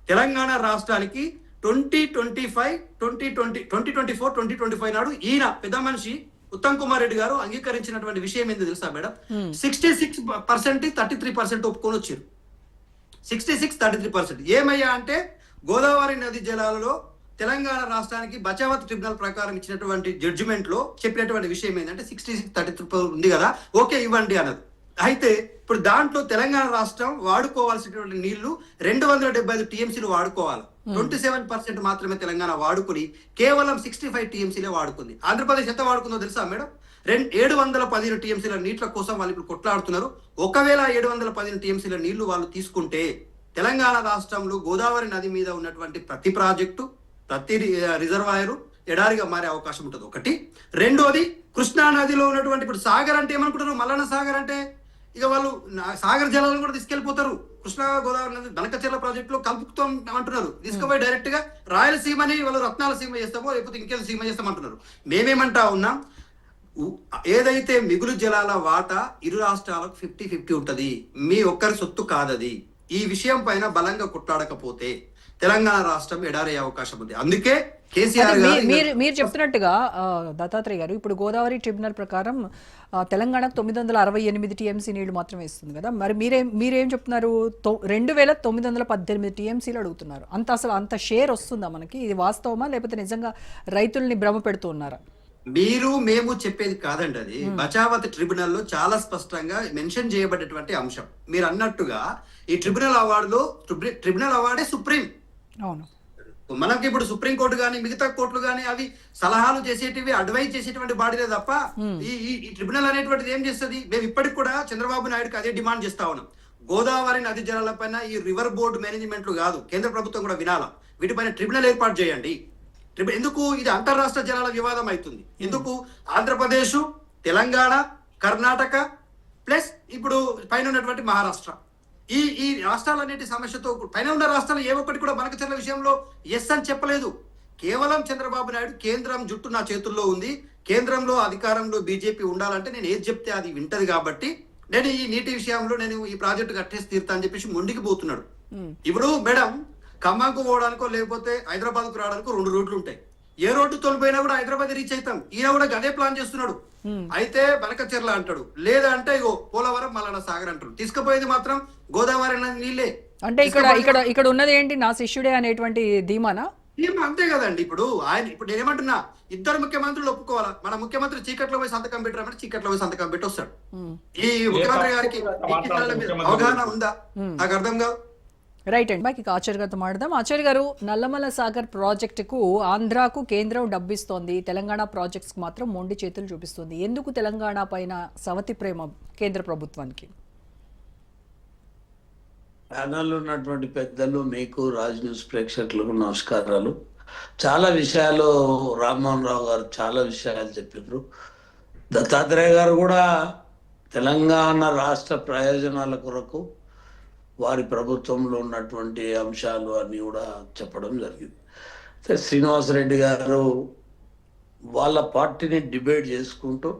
తెలంగాణ రాష్ట్రానికి 2024, 2025 నాడు ఈయన పెద్ద మనిషి ఉత్తమ్ కుమార్ రెడ్డి గారు అంగీకరించినటువంటి విషయం ఏందో తెలుసా మేడం? 66% 33% ఒప్పుకొని వచ్చారు. 66-33%. ఏమయ్యా అంటే గోదావరి నది జలాలలో తెలంగాణ రాష్ట్రానికి బచావత్ ట్రిబ్యునల్ ప్రకారం ఇచ్చినటువంటి జడ్జిమెంట్ లో చెప్పినటువంటి విషయం ఏంటంటే 66-33 ఉంది కదా, ఓకే ఇవ్వండి అన్నది. అయితే ఇప్పుడు దాంట్లో తెలంగాణ రాష్ట్రం వాడుకోవాల్సినటువంటి నీళ్లు 275 టీఎంసీలు వాడుకోవాలి. 27% మాత్రమే తెలంగాణ వాడుకుని కేవలం 65 టీఎంసీలే వాడుకుంది. ఆంధ్రప్రదేశ్ ఎంత వాడుకుందో తెలుసా మేడం? 715 టీఎంసీల నీళ్ల కోసం వాళ్ళు ఇప్పుడు కొట్లాడుతున్నారు. ఒకవేళ 715 టీఎంసీల నీళ్లు వాళ్ళు తీసుకుంటే తెలంగాణ రాష్ట్రంలో గోదావరి నది మీద ఉన్నటువంటి ప్రతి ప్రాజెక్టు, ప్రతి రిజర్వాయరు ఎడారిగా మారే అవకాశం ఉంటుంది. ఒకటి. రెండోది, కృష్ణా నదిలో ఉన్నటువంటి ఇప్పుడు సాగర్ అంటే ఏమనుకుంటారు? మల్లన్న సాగర్ అంటే ఇక వాళ్ళు సాగర్ జలాలను కూడా తీసుకెళ్లిపోతారు. కృష్ణా గోదావరి నది బనకచెర్ల ప్రాజెక్టులో కలుపుతాం అంటున్నారు. తీసుకుపోయి డైరెక్ట్ గా రాయలసీమని వాళ్ళు రత్నాల సీమ చేస్తామో లేకపోతే ఇంకేదో సీమ చేస్తామంటున్నారు. మేమేమంటా ఉన్నాం, ఏదైతే మిగులు జలాల వాటా ఇరు రాష్ట్రాలకు 50-50 ఉంటది. మీ ఒక్కరి సొత్తు కాదది. ఈ విషయం పైన బలంగా కొట్లాడకపోతే తెలంగాణ రాష్ట్రం ఎడారయ్యే అవకాశం ఉంది. అందుకే కేసీఆర్ మీరు చెప్తున్నట్టుగా దత్తాత్రేయ గారు, ఇప్పుడు గోదావరి ట్రిబ్యునల్ ప్రకారం తెలంగాణకు 968 టీఎంసీ నీళ్లు మాత్రమే ఇస్తుంది కదా, మరి మీరేం చెప్తున్నారు? 2918 టీఎంసీలు అడుగుతున్నారు. అంత షేర్ వస్తుందా మనకి? ఇది వాస్తవమా లేకపోతే నిజంగా రైతుల్ని భ్రమ పెడుతూ ఉన్నారా? మేము చెప్పేది కాదండి. అది బచావత్ ట్రిబ్యునల్ లో చాలా స్పష్టంగా మెన్షన్ చేయబడేటువంటి అంశం. మీరు అన్నట్టుగా ఈ ట్రిబ్యునల్ అవార్డే సుప్రీం. అవును, మనకి ఇప్పుడు సుప్రీం కోర్టు కానీ మిగతా కోర్టులు కానీ అవి సలహాలు చేసేటివి, అడ్వైజ్ చేసేటువంటి బాడీలే తప్ప ఈ ట్రిబ్యునల్ అనేటువంటిది ఏం చేస్తుంది? మేము ఇప్పటికి కూడా చంద్రబాబు నాయుడుకి అదే డిమాండ్ చేస్తా ఉన్నాం. గోదావరి నది జలాల పైన ఈ రివర్ బోర్డు మేనేజ్మెంట్లు కాదు, కేంద్ర ప్రభుత్వం కూడా వినాలా. వీటిపైన ట్రిబ్యునల్ ఏర్పాటు చేయండి. ఎందుకు ఇది అంతర్రాష్ట్ర జలాల వివాదం అవుతుంది? ఎందుకు ఆంధ్రప్రదేశ్, తెలంగాణ, కర్ణాటక ప్లస్ ఇప్పుడు పైన ఉన్నటువంటి మహారాష్ట్ర, ఈ రాష్ట్రాలన్నిటి సమస్యతో పైన ఉన్న రాష్ట్రాలు ఏ ఒక్కటి కూడా బనకచెర్ల విషయంలో ఎస్ అని చెప్పలేదు. కేవలం చంద్రబాబు నాయుడు కేంద్రం జుట్టు నా చేతుల్లో ఉంది, కేంద్రంలో అధికారంలో బీజేపీ ఉండాలంటే నేను ఏది చెప్తే అది వింటది, కాబట్టి నేను ఈ నీటి విషయంలో నేను ఈ ప్రాజెక్టు కట్టేసి తీరుతా అని చెప్పేసి మొండికి పోతున్నాడు. ఇప్పుడు మేడం ఖమ్మంకు పోవడానికో లేకపోతే హైదరాబాద్ కు రావడానికో 2 రోడ్లు ఉంటాయి. ఏ రోడ్డు తోలిపోయినా కూడా హైదరాబాద్ రీచ్ అవుతాం. ఈయన కూడా అదే ప్లాన్ చేస్తున్నాడు. అయితే బనకచెర్ల అంటాడు, లేదా అంటే ఇగో పోలవరం, మల్లన్న సాగర్ అంటాడు. తీసుకుపోయేది మాత్రం గోదావరి నీళ్ళే. అంటే ఇక్కడ ఉన్నది ఏంటి? నా శిష్యుడే అనేటువంటి ధీమానా? అంతే కదండి. ఇప్పుడు నేను ఏమంటున్నా, ఇద్దరు ముఖ్యమంత్రులు ఒప్పుకోవాలా. మన ముఖ్యమంత్రి చీకట్లో పోయి సంతకం పెట్టారంటే చీకట్లో పోయి సంతకం పెట్టి వస్తాడు. ఈ ముఖ్యమంత్రి గారికి అవగాహన ఉందా? నాకు అర్థం కాదు. రైట్ అండి. బాకి ఆచార్య గారితో మాట్లాడదాం. ఆచార్య గారు, నల్లమల సాగర్ ప్రాజెక్టుకు ఆంధ్రాకు కేంద్రం డబ్బిస్తోంది, తెలంగాణ ప్రాజెక్ట్స్ కు మాత్రం మొండి చేతులు చూపిస్తుంది. ఎందుకు తెలంగాణ పైన సవతి ప్రేమ కేంద్ర ప్రభుత్వానికి? ప్యానల్ ఉన్నటువంటి పెద్దలు, మీకు రాజ్ న్యూస్ ప్రేక్షకులకు నమస్కారాలు. చాలా విషయాలు రామ్మోహన్ రావు గారు చాలా విషయాలు చెప్పారు. దత్తాత్రేయ గారు కూడా తెలంగాణ రాష్ట్ర ప్రయోజనాల కొరకు వారి ప్రభుత్వంలో ఉన్నటువంటి అంశాలు అన్నీ కూడా చెప్పడం జరిగింది. శ్రీనివాసరెడ్డి గారు వాళ్ళ పార్టీని డిబేట్ చేసుకుంటూ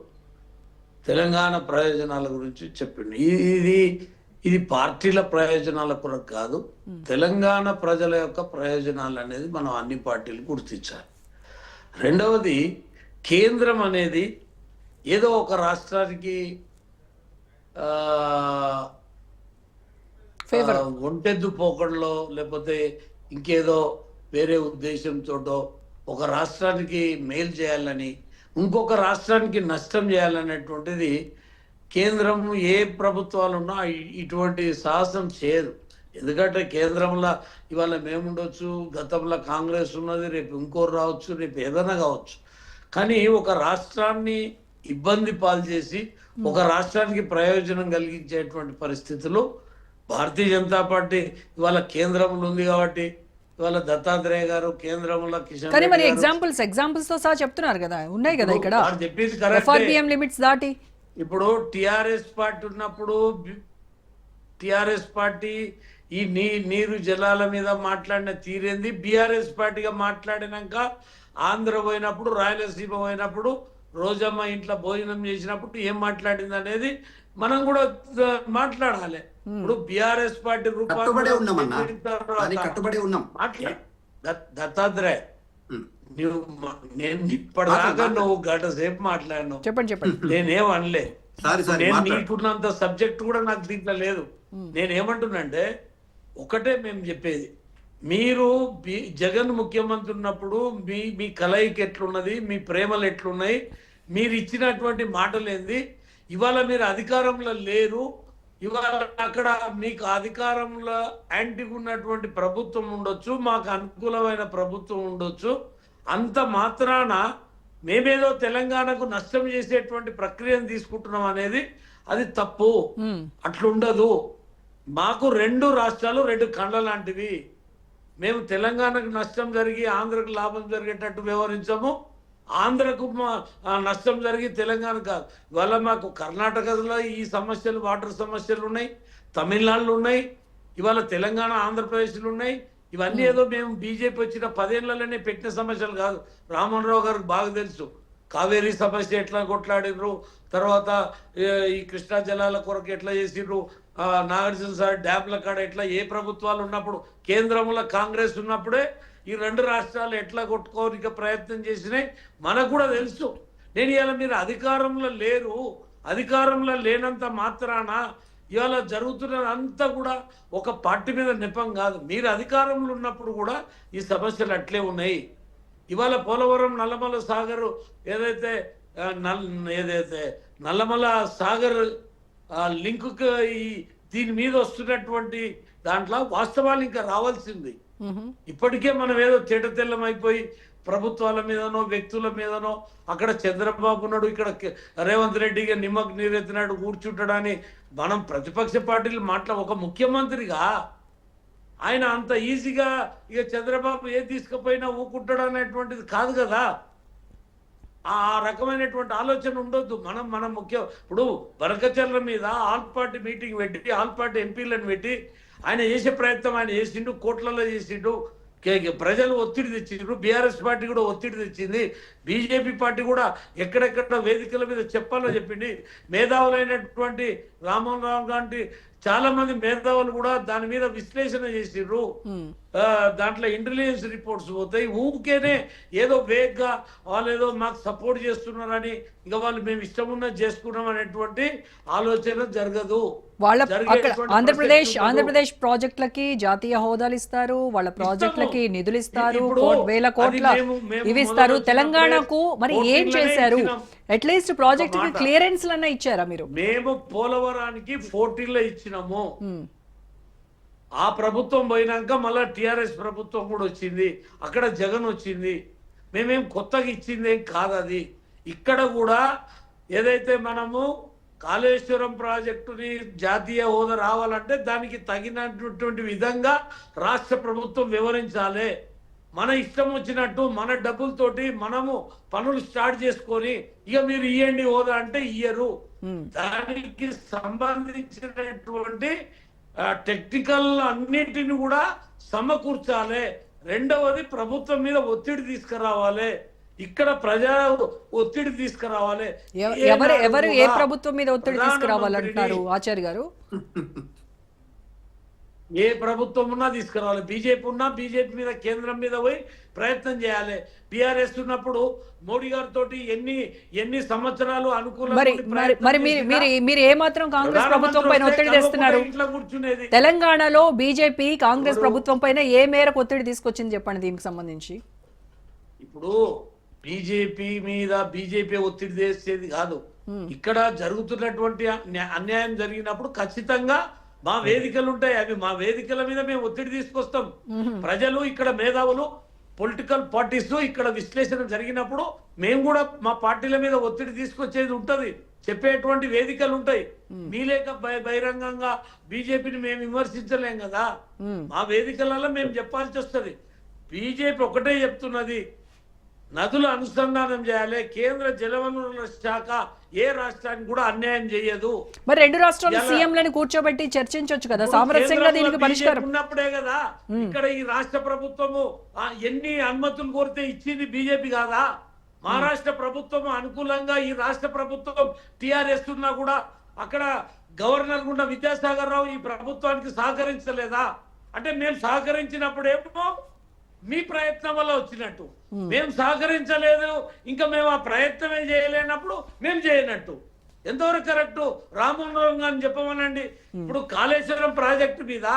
తెలంగాణ ప్రయోజనాల గురించి చెప్పింది. ఇది పార్టీల ప్రయోజనాల కొరకు కాదు, తెలంగాణ ప్రజల యొక్క ప్రయోజనాలు అనేది మనం అన్ని పార్టీలు గుర్తించాలి. రెండవది, కేంద్రం అనేది ఏదో ఒక రాష్ట్రానికి ఒంటెద్దు పోకడలో లేకపోతే ఇంకేదో వేరే ఉద్దేశంతో ఒక రాష్ట్రానికి మేలు చేయాలని ఇంకొక రాష్ట్రానికి నష్టం చేయాలనేటువంటిది కేంద్రం ఏ ప్రభుత్వాలు ఉన్నా ఇటువంటి సాహసం చేయదు. ఎందుకంటే కేంద్రంలో ఇవాళ మేముండొచ్చు, గతంలో కాంగ్రెస్ ఉన్నది, రేపు ఇంకోరు రావచ్చు, రేపు ఏదైనా కావచ్చు. కానీ ఒక రాష్ట్రాన్ని ఇబ్బంది పాలు చేసి ఒక రాష్ట్రానికి ప్రయోజనం కలిగించేటువంటి పరిస్థితులు భారతీయ జనతా పార్టీ ఇవాళ కేంద్రంలో ఉంది కాబట్టి ఇవాళ దత్తాత్రేయ గారు, కేంద్రంలో కిషన్ కానీ మరి రెడ్డి గారు, ఎగ్జాంపుల్స్ తో సహా చెప్తున్నారు కదా, ఉన్నాయి కదా ఇక్కడ వారు చెప్పింది కరెక్టే. FRPM లిమిట్స్ దాటి. ఇప్పుడు టిఆర్ఎస్ పార్టీ ఉన్నప్పుడు టిఆర్ఎస్ పార్టీ ఈ నీరు జలాల మీద మాట్లాడిన తీరేంది, బీఆర్ఎస్ పార్టీగా మాట్లాడినాక ఆంధ్ర పోయినప్పుడు, రాయలసీమ పోయినప్పుడు, రోజమ్మ ఇంట్లో భోజనం చేసినప్పుడు ఏం మాట్లాడింది అనేది మనం కూడా మాట్లాడాలి. ఇప్పుడు బీఆర్ఎస్ పార్టీ కట్టుబడే ఉన్నామన్నా, దానికి కట్టుబడే ఉన్నాం. దత్తాత్రేయ, నేను ఇప్పటిదాకా నువ్వు గంట సేపు మాట్లాడినావు, చెప్పండి. నేనేం అనలే. నేను మాట్లాడు. నీకున్నంత సబ్జెక్ట్ కూడా నాకు దీంట్లో లేదు. నేనేమంటున్నాంటే ఒకటే మేము చెప్పేది, మీరు జగన్ ముఖ్యమంత్రి ఉన్నప్పుడు మీ కలయిక ఎట్లున్నది, మీ ప్రేమలు ఎట్లున్నాయి, మీరు ఇచ్చినటువంటి మాటలు ఏంది. ఇవాళ మీరు అధికారంలో లేరు, ఇవాళ అక్కడ మీకు అధికారంలో యాంటీగా ఉన్నటువంటి ప్రభుత్వం ఉండొచ్చు, మాకు అనుకూలమైన ప్రభుత్వం ఉండొచ్చు. అంత మాత్రాన మేమేదో తెలంగాణకు నష్టం చేసేటువంటి ప్రక్రియను తీసుకుంటున్నాం అనేది అది తప్పు. అట్లుండదు. మాకు 2 రాష్ట్రాలు 2 కళ్ళ లాంటివి. మేము తెలంగాణకు నష్టం జరిగి ఆంధ్రకు లాభం జరిగేటట్టు వ్యవహరించము, ఆంధ్రకు నష్టం జరిగి తెలంగాణ కాదు. ఇవాళ మాకు కర్ణాటకలో ఈ సమస్యలు, వాటర్ సమస్యలు ఉన్నాయి, తమిళనాడులో ఉన్నాయి, ఇవాళ తెలంగాణ ఆంధ్రప్రదేశ్లో ఉన్నాయి. ఇవన్నీ ఏదో మేము బీజేపీ వచ్చిన 10 ఏళ్లలోనే పెట్టిన సమస్యలు కాదు. రామ్మోహన్ రావు గారికి బాగా తెలుసు కావేరీ సమస్య ఎట్లా కొట్లాడినరు, తర్వాత ఈ కృష్ణా జలాల కొరకు ఎట్లా చేసిండ్రు, నాగార్జున సార్ డ్యామ్ల కాడ ఎట్లా, ఏ ప్రభుత్వాలు ఉన్నప్పుడు, కేంద్రంలో కాంగ్రెస్ ఉన్నప్పుడే ఈ 2 రాష్ట్రాలు ఎట్లా కొట్టుకోనిక ప్రయత్నం చేసినాయి మనకు కూడా తెలుసు. నేను ఇవాళ మీరు అధికారంలో లేరు, అధికారంలో లేనంత మాత్రాన ఇవాళ జరుగుతున్నదంతా కూడా ఒక పార్టీ మీద నెపం కాదు. మీరు అధికారంలో ఉన్నప్పుడు కూడా ఈ సమస్యలు అట్లే ఉన్నాయి. ఇవాళ పోలవరం నల్లమల సాగర్ ఏదైతే నల్లమల సాగర్ లింక్ ఈ దీని మీద వస్తున్నటువంటి దాంట్లో వాస్తవాలు ఇంకా రావాల్సింది. ఇప్పటికే మనం ఏదో తెల్లం అయిపోయి ప్రభుత్వాల మీదనో వ్యక్తుల మీదనో, అక్కడ చంద్రబాబు నాయుడు, ఇక్కడ రేవంత్ రెడ్డిగా నిమ్మకు నీరెత్తినాడు కూర్చుంటాడని మనం ప్రతిపక్ష పార్టీలు ఒక ముఖ్యమంత్రిగా ఆయన అంత ఈజీగా ఇక చంద్రబాబు ఏ తీసుకుపోయినా ఊకుంటాడు అనేటువంటిది కాదు కదా. ఆ రకమైనటువంటి ఆలోచన ఉండొద్దు. మనం ముఖ్యం. ఇప్పుడు బరకచర్ల మీద ఆల్ పార్టీ మీటింగ్ పెట్టి, ఆల్ పార్టీ ఎంపీలను పెట్టి ఆయన చేసే ప్రయత్నం ఆయన చేసిండు, కోట్లలో చేసిండు, ప్రజలు ఒత్తిడి తెచ్చిండ్రు, బీఆర్ఎస్ పార్టీ కూడా ఒత్తిడి తెచ్చింది, బీజేపీ పార్టీ కూడా ఎక్కడెక్కడ వేదికల మీద చెప్పాలో చెప్పింది. మేధావులైనటువంటి రామ్మోహన్ రావు గారి చాలా మంది మేధావులు కూడా దాని మీద విశ్లేషణ చేసిండ్రు. దాంట్లో ఇంటెలిజెన్స్ రిపోర్ట్స్ పోతాయి. ఊరికేనే ఏదో వేగ్గా వాళ్ళు ఏదో మాకు సపోర్ట్ చేస్తున్నారని ఇక వాళ్ళు మేము ఇష్టం ఉన్నది చేసుకున్నాం అనేటువంటి ఆలోచన జరగదు. వాళ్ళ ఆంధ్రప్రదేశ్ ప్రాజెక్టులకి జాతీయ హోదాలు ఇస్తారు, వాళ్ళ ప్రాజెక్టులకి నిధులు ఇస్తారు, 1000 కోట్ల ఇవి ఇస్తారు. తెలంగాణకు మరి ఏం చేశారు? అట్లీస్ట్ ప్రాజెక్ట్ కి క్లియరెన్స్ లన్నా ఇచ్చారా మీరు? మేము పోలవరానికి 14లో ఇచ్చినాము. ఆ ప్రభుత్వం పోయినాక మళ్ళా టిఆర్ఎస్ ప్రభుత్వం కూడా వచ్చింది, అక్కడ జగన్ వచ్చింది. మేమేం కొత్తగా ఇచ్చింది కాదు అది. ఇక్కడ కూడా ఏదైతే మనము కాళేశ్వరం ప్రాజెక్టుని జాతీయ హోదా రావాలంటే దానికి తగినటువంటి విధంగా రాష్ట్ర ప్రభుత్వం వివరించాలి. మన ఇష్టం వచ్చినట్టు మన డబ్బులతోటి మనము పనులు స్టార్ట్ చేసుకొని ఇక మీరు ఇయ్యండి హోదా అంటే ఇయ్యరు. దానికి సంబంధించినటువంటి టెక్నికల్ అన్నింటిని కూడా సమకూర్చాలి. రెండవది ప్రభుత్వం మీద ఒత్తిడి తీసుకురావాలి. ఇక్కడ ప్రజా ఒత్తిడి తీసుకురావాలి. ఎవరు ఏ ప్రభుత్వం మీద ఒత్తిడి తీసుకురావాలంటున్నారు ఆచార్య గారు? ఏ ప్రభుత్వం ఉన్నా తీసుకురావాలి. బీజేపీ ఉన్నా బీజేపీ మీద, కేంద్రం మీద పోయి ప్రయత్నం చేయాలి. బీఆర్ఎస్ ఉన్నప్పుడు మోడీ గారితో ఎన్ని సంవత్సరాలు మీరు ఏమాత్రం కాంగ్రెస్ ప్రభుత్వం పైన ఒత్తిడి తెస్తున్నారు? తెలంగాణలో బీజేపీ కాంగ్రెస్ ప్రభుత్వం పైన ఏ మేరకు ఒత్తిడి తీసుకొచ్చింది చెప్పండి దీనికి సంబంధించి. ఇప్పుడు బీజేపీ మీద బీజేపీ ఒత్తిడి తెచ్చేది కాదు. ఇక్కడ జరుగుతున్నటువంటి అన్యాయం జరిగినప్పుడు ఖచ్చితంగా మా వేదికలు ఉంటాయి. అవి మా వేదికల మీద మేము ఒత్తిడి తీసుకొస్తాం. ప్రజలు, ఇక్కడ మేధావులు, పొలిటికల్ పార్టీస్ ఇక్కడ విశ్లేషణ జరిగినప్పుడు మేము కూడా మా పార్టీల మీద ఒత్తిడి తీసుకొచ్చేది ఉంటది. చెప్పేటువంటి వేదికలు ఉంటాయి. మీలేక బహిరంగంగా బీజేపీని మేము విమర్శించలేం కదా. మా వేదికలలో మేము చెప్పాల్సి వస్తుంది. బీజేపీ ఒకటే చెప్తున్నది, నదులు అనుసంధానం చేయాలి. కేంద్ర జలవనరుల శాఖ ఏ రాష్ట్రానికి కూడా అన్యాయం చేయదు. మరి రెండు రాష్ట్రాల సీఎంలను కూర్చోబెట్టి చర్చించొచ్చు కదా సామరస్యంగా దీనికి పరిష్కారం. ఉన్నప్పుడే కదా ఇక్కడ ఈ రాష్ట్ర ప్రభుత్వము ఎన్ని అనుమతులు కోరితే ఇచ్చింది బీజేపీ కాదా? మహారాష్ట్ర ప్రభుత్వం అనుకూలంగా ఈ రాష్ట్ర ప్రభుత్వం టిఆర్ఎస్ ఉన్నా కూడా అక్కడ గవర్నర్ గుండా విద్యాసాగర్ రావు ఈ ప్రభుత్వానికి సహకరించలేదా? అంటే మేము సహకరించినప్పుడేమో మీ ప్రయత్నం వల్ల వచ్చినట్టు, మేము సహకరించలేదు ఇంకా మేము ఆ ప్రయత్నమే చేయలేనప్పుడు మేము చేయనట్టు. ఎంతవరకు కరెక్ట్? రామ్మోహన్ గారిని చెప్పమనండి. ఇప్పుడు కాళేశ్వరం ప్రాజెక్టు మీద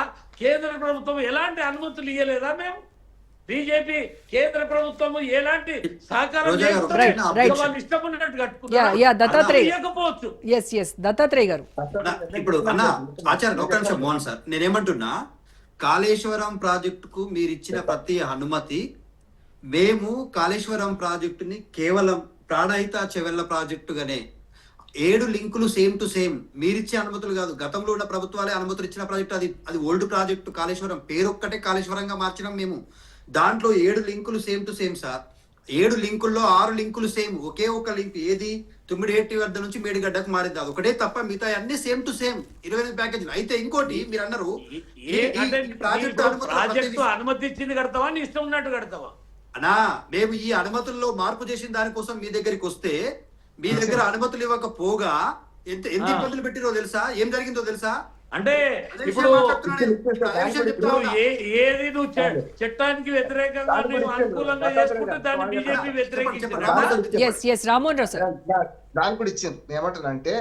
కేంద్ర ప్రభుత్వం ఎలాంటి అనుమతులు ఇవ్వలేదా? మేము బీజేపీ కేంద్ర ప్రభుత్వం ఎలాంటి సహకారం వాళ్ళు ఇష్టం ఉన్నట్టు కట్టుకోవచ్చు. దత్తాత్రేయ గారు ఇప్పుడు అన్న ఆచార్య ఒక్క నిమిషం మోహన్ సార్, నేనేమంటున్నా, కాళేశ్వరం ప్రాజెక్టుకు మీరు ఇచ్చిన ప్రతి అనుమతి, మేము కాళేశ్వరం ప్రాజెక్టుని కేవలం ప్రాణహిత చెవెళ్ల ప్రాజెక్టుగానే 7 లింకులు సేమ్ టు సేమ్ మీరిచ్చే అనుమతులు కాదు, గతంలో ఉన్న ప్రభుత్వాలే అనుమతులు ఇచ్చిన ప్రాజెక్టు. అది ఓల్డ్ ప్రాజెక్టు కాళేశ్వరం, పేరు ఒక్కటే కాళేశ్వరంగా మార్చినాం మేము. దాంట్లో 7 లింకులు సేమ్ టు సేమ్ సార్. 7 లింకుల్లో 6 లింకులు సేమ్. ఒకే ఒక లింక్ ఏది తుమ్మిడిహెట్టి వద్ద నుంచి మేడిగడ్డకు మారింది, అది ఒకటే తప్ప మిగతా అన్ని సేమ్ టు సేమ్ 25 ప్యాకేజీలు. అయితే ఇంకోటి మీరు అన్నారు, ప్రాజెక్టు అనుమతి ఇచ్చింది కడతావా, నీ ఇష్టం ఉన్నట్టు కడతావా? అన్నా మేము ఈ అనుమతుల్లో మార్పు చేసిన దానికోసం మీ దగ్గరికి వస్తే మీ దగ్గర అనుమతులు ఇవ్వకపోగా ఎంత ఇబ్బందులు పెట్టిరో తెలుసా? ఏం జరిగిందో తెలుసా? అంటే ఇప్పుడు ఏది నువ్వు చట్టానికి వ్యతిరేకంగా నువ్వు అనుకూలంగా చేసుకుంటే దాన్ని బీజేపీ వ్యతిరేకించింది. రామ్మోహన్ రావు సార్ దాని కూడా ఇచ్చింది. ఏమంటారంటే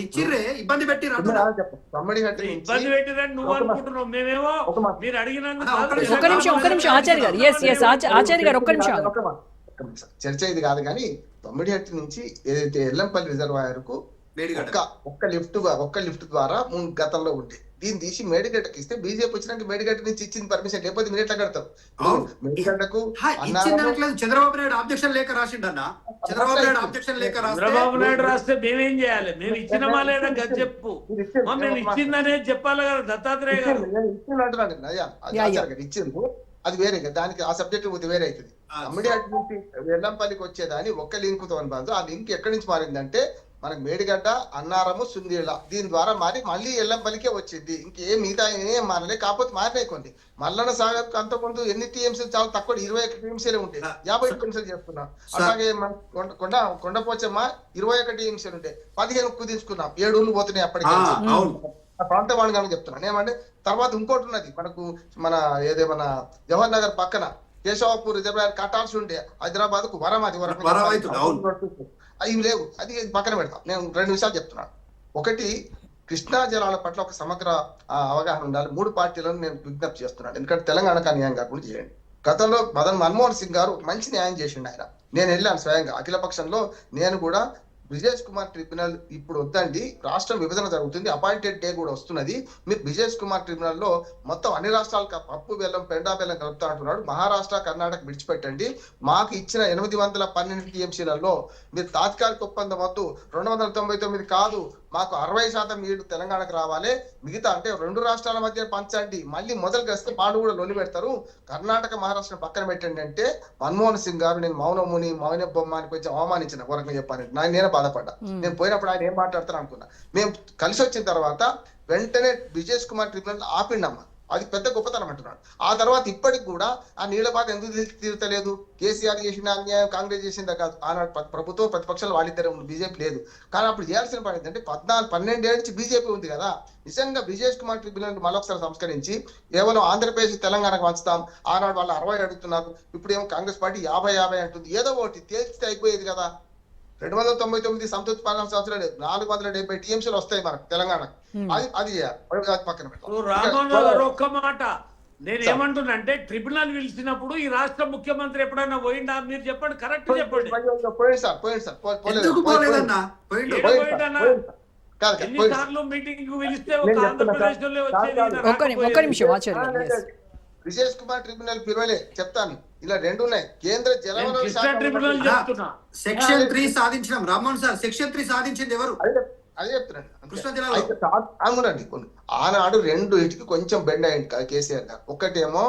ఇచ్చిర్రే ఇబ్బంది పెట్టి ఇబ్బంది పెట్టిరని నువ్వు అనుకుంటున్నావు, మేమేమో మీరు అడిగినందుకు. ఒక్క నిమిషం ఆచార్య గారు. ఆచార్య గారు ఒక్క నిమిషం. చర్చ ఇది కాదు కానీ తొమ్మిడిహట్టి నుంచి ఏదైతే ఎల్లంపల్లి రిజర్వాయర్ కు ఒక్క లిఫ్ట్ ద్వారా గతంలో ఉంటే దీన్ని తీసి మేడిగడ్డకి ఇస్తే బీజేపీ వచ్చినాక మేడిగడ్డ నుంచి ఇచ్చింది పర్మిషన్, లేకపోతే మీరు ఎట్లా కడతారు? మేడిగడ్డకు చంద్రబాబు నాయుడు ఆబ్జెక్షన్ లేక రాసిండన్న. చంద్రబాబు నాయుడు ఆబ్జెక్షన్ లేక చంద్రబాబు నాయుడు రాస్తే మేమేం చేయాలి? మేము ఇచ్చినమా లేదా గది చెప్పు. మేము ఇచ్చిందనేది చెప్పాలి కదా దత్తాత్రేయ గారు. ఇచ్చింది అది వేరే, దానికి ఆ సబ్జెక్ట్ పోతే వేరే అవుతుంది. అమ్మిడిహట్టి నుంచి వెల్లంపల్లికి వచ్చేదాన్ని ఒక్క లింక్ తో బాధ. ఆ లింక్ ఎక్కడి నుంచి మారిందంటే మనకు మేడిగడ్డ, అన్నారము, సుందీళ్ళ దీని ద్వారా మారి మళ్ళీ ఎల్లంపల్లికే వచ్చింది. ఇంకేం మిగతా ఏం మారలే, కాకపోతే మారినాయి కొన్ని. మల్లన్న సాగర్ అంతకుముందు ఎన్ని టీఎంసీలు చాలా తక్కువ, 21 టీఎంసీలే ఉంటాయి, 50 టీఎంసీలు చేస్తున్నాం. అలాగే కొండపోచమ్మ 21 టీఎంసీలు ఉంటాయి, 15 కుదించుకున్నాం. 7 ఊళ్ళు పోతున్నాయి అప్పటికే. ప్రాంత వాణిగానే చెప్తున్నాను. ఏమంటే తర్వాత ఇంకోటి ఉన్నది మనకు, మన ఏదేమన్నా జవహర్ నగర్ పక్కన కేశవాపూర్ రిజర్వాయర్ కట్టాల్సి ఉంటే హైదరాబాద్ కు వరం, అది అవి లేవు. అది పక్కన పెడతాం. నేను 2 విషయాలు చెప్తున్నాను. ఒకటి, కృష్ణా జలాల పట్ల ఒక సమగ్ర అవగాహన ఉండాలి. 3 పార్టీలను నేను విజ్ఞప్తి చేస్తున్నాను. ఎందుకంటే తెలంగాణకు న్యాయం కాకుండా చేయండి. గతంలో మన్మోహన్ సింగ్ గారు మంచి న్యాయం చేసిండు. ఆయన, నేను వెళ్ళాను స్వయంగా అఖిల పక్షంలో. నేను కూడా బ్రిజేష్ కుమార్ ట్రిబ్యునల్ ఇప్పుడు వద్దండి, రాష్ట్రం విభజన జరుగుతుంది, అపాయింటెడ్ డే కూడా వస్తున్నది, మీరు బ్రిజేష్ కుమార్ ట్రిబ్యునల్ లో మొత్తం అన్ని రాష్ట్రాలకు పప్పు బెల్లం పెండా బెల్లం కలుపుతా అంటున్నాడు. మహారాష్ట్ర, కర్ణాటక విడిచిపెట్టండి. మాకు ఇచ్చిన 812 టీఎంసీలలో మీరు తాత్కాలిక ఒప్పందం వద్దు, 299 కాదు, మాకు 60% మీరు తెలంగాణకు రావాలి. మిగతా అంటే 2 రాష్ట్రాల మధ్య పంచండి. మళ్ళీ మొదలు వస్తే పాడు కూడా లొల్లి పెడతారు. కర్ణాటక, మహారాష్ట్ర పక్కన పెట్టండి అంటే మన్మోహన్ సింగ్ గారు నేను మౌనముని మౌన బొమ్మ అని కొంచెం అవమానించిన వరకు చెప్పాను. నేనే బాధపడ్డా. నేను పోయినప్పుడు ఆయన ఏం మాట్లాడతాను అనుకున్నా. మేము కలిసి వచ్చిన తర్వాత వెంటనే బ్రిజేష్ కుమార్ ట్రిబ్యునల్ ఆపిండమ్మా. అది పెద్ద గొప్పతనం అంటున్నాడు. ఆ తర్వాత ఇప్పటికి కూడా ఆ నీళ్ల బాధ ఎందుకు తీరుతలేదు? కేసీఆర్ చేసిన అన్యాయం కాంగ్రెస్ చేసిందా కాదు. ఆనాడు ప్రభుత్వం ప్రతిపక్షాలు వాళ్ళిద్దరే ఉంది, బీజేపీ లేదు. కానీ అప్పుడు చేయాల్సిన పని ఏంటంటే 12 ఏళ్ళ నుంచి బీజేపీ ఉంది కదా. నిజంగా బ్రిజేష్ కుమార్ ట్రిబ్యునల్ మరొకసారి సంస్కరించి కేవలం ఆంధ్రప్రదేశ్, తెలంగాణకు వంచుతాం. ఆనాడు వాళ్ళు 60 అడుగుతున్నారు, ఇప్పుడు ఏమో కాంగ్రెస్ పార్టీ 50 అంటుంది. ఏదో ఒకటి తేల్చితే అయిపోయేది కదా. 299 సంతృప్తి పాలన సంవత్సరాలు లేదు, 470 టీఎంసీలు వస్తాయి మనకు తెలంగాణకు. అది పక్కన పెట్టాలి. ఒక్క మాట నేను ఏమంటున్నానంటే, ట్రిబ్యునల్ పిలిచినప్పుడు ఈ రాష్ట్ర ముఖ్యమంత్రి ఎప్పుడైనా పోయిందా? మీరు చెప్పండి, కరెక్ట్ చెప్పండి. ఎన్నిసార్లు మీటింగ్ పిలిస్తే ఒక ఆంధ్రప్రదేశ్ లో వచ్చేది. బ్రిజేష్ కుమార్ ట్రిబ్యునల్ పిలవలే, చెప్తాను. ఇలా 2 ఉన్నాయి. కేంద్ర జలవనరుల సెక్షన్ 3 సాధించినాం. రామ్మోహన్ సార్, సెక్షన్ 3 సాధించింది ఎవరు? అదే చెప్తున్నాను. కృష్ణా జిల్లాలో అవునండి. ఆనాడు 2 కొంచెం బెండ్ అయ్యింది కేసీఆర్ గారు. ఒకటేమో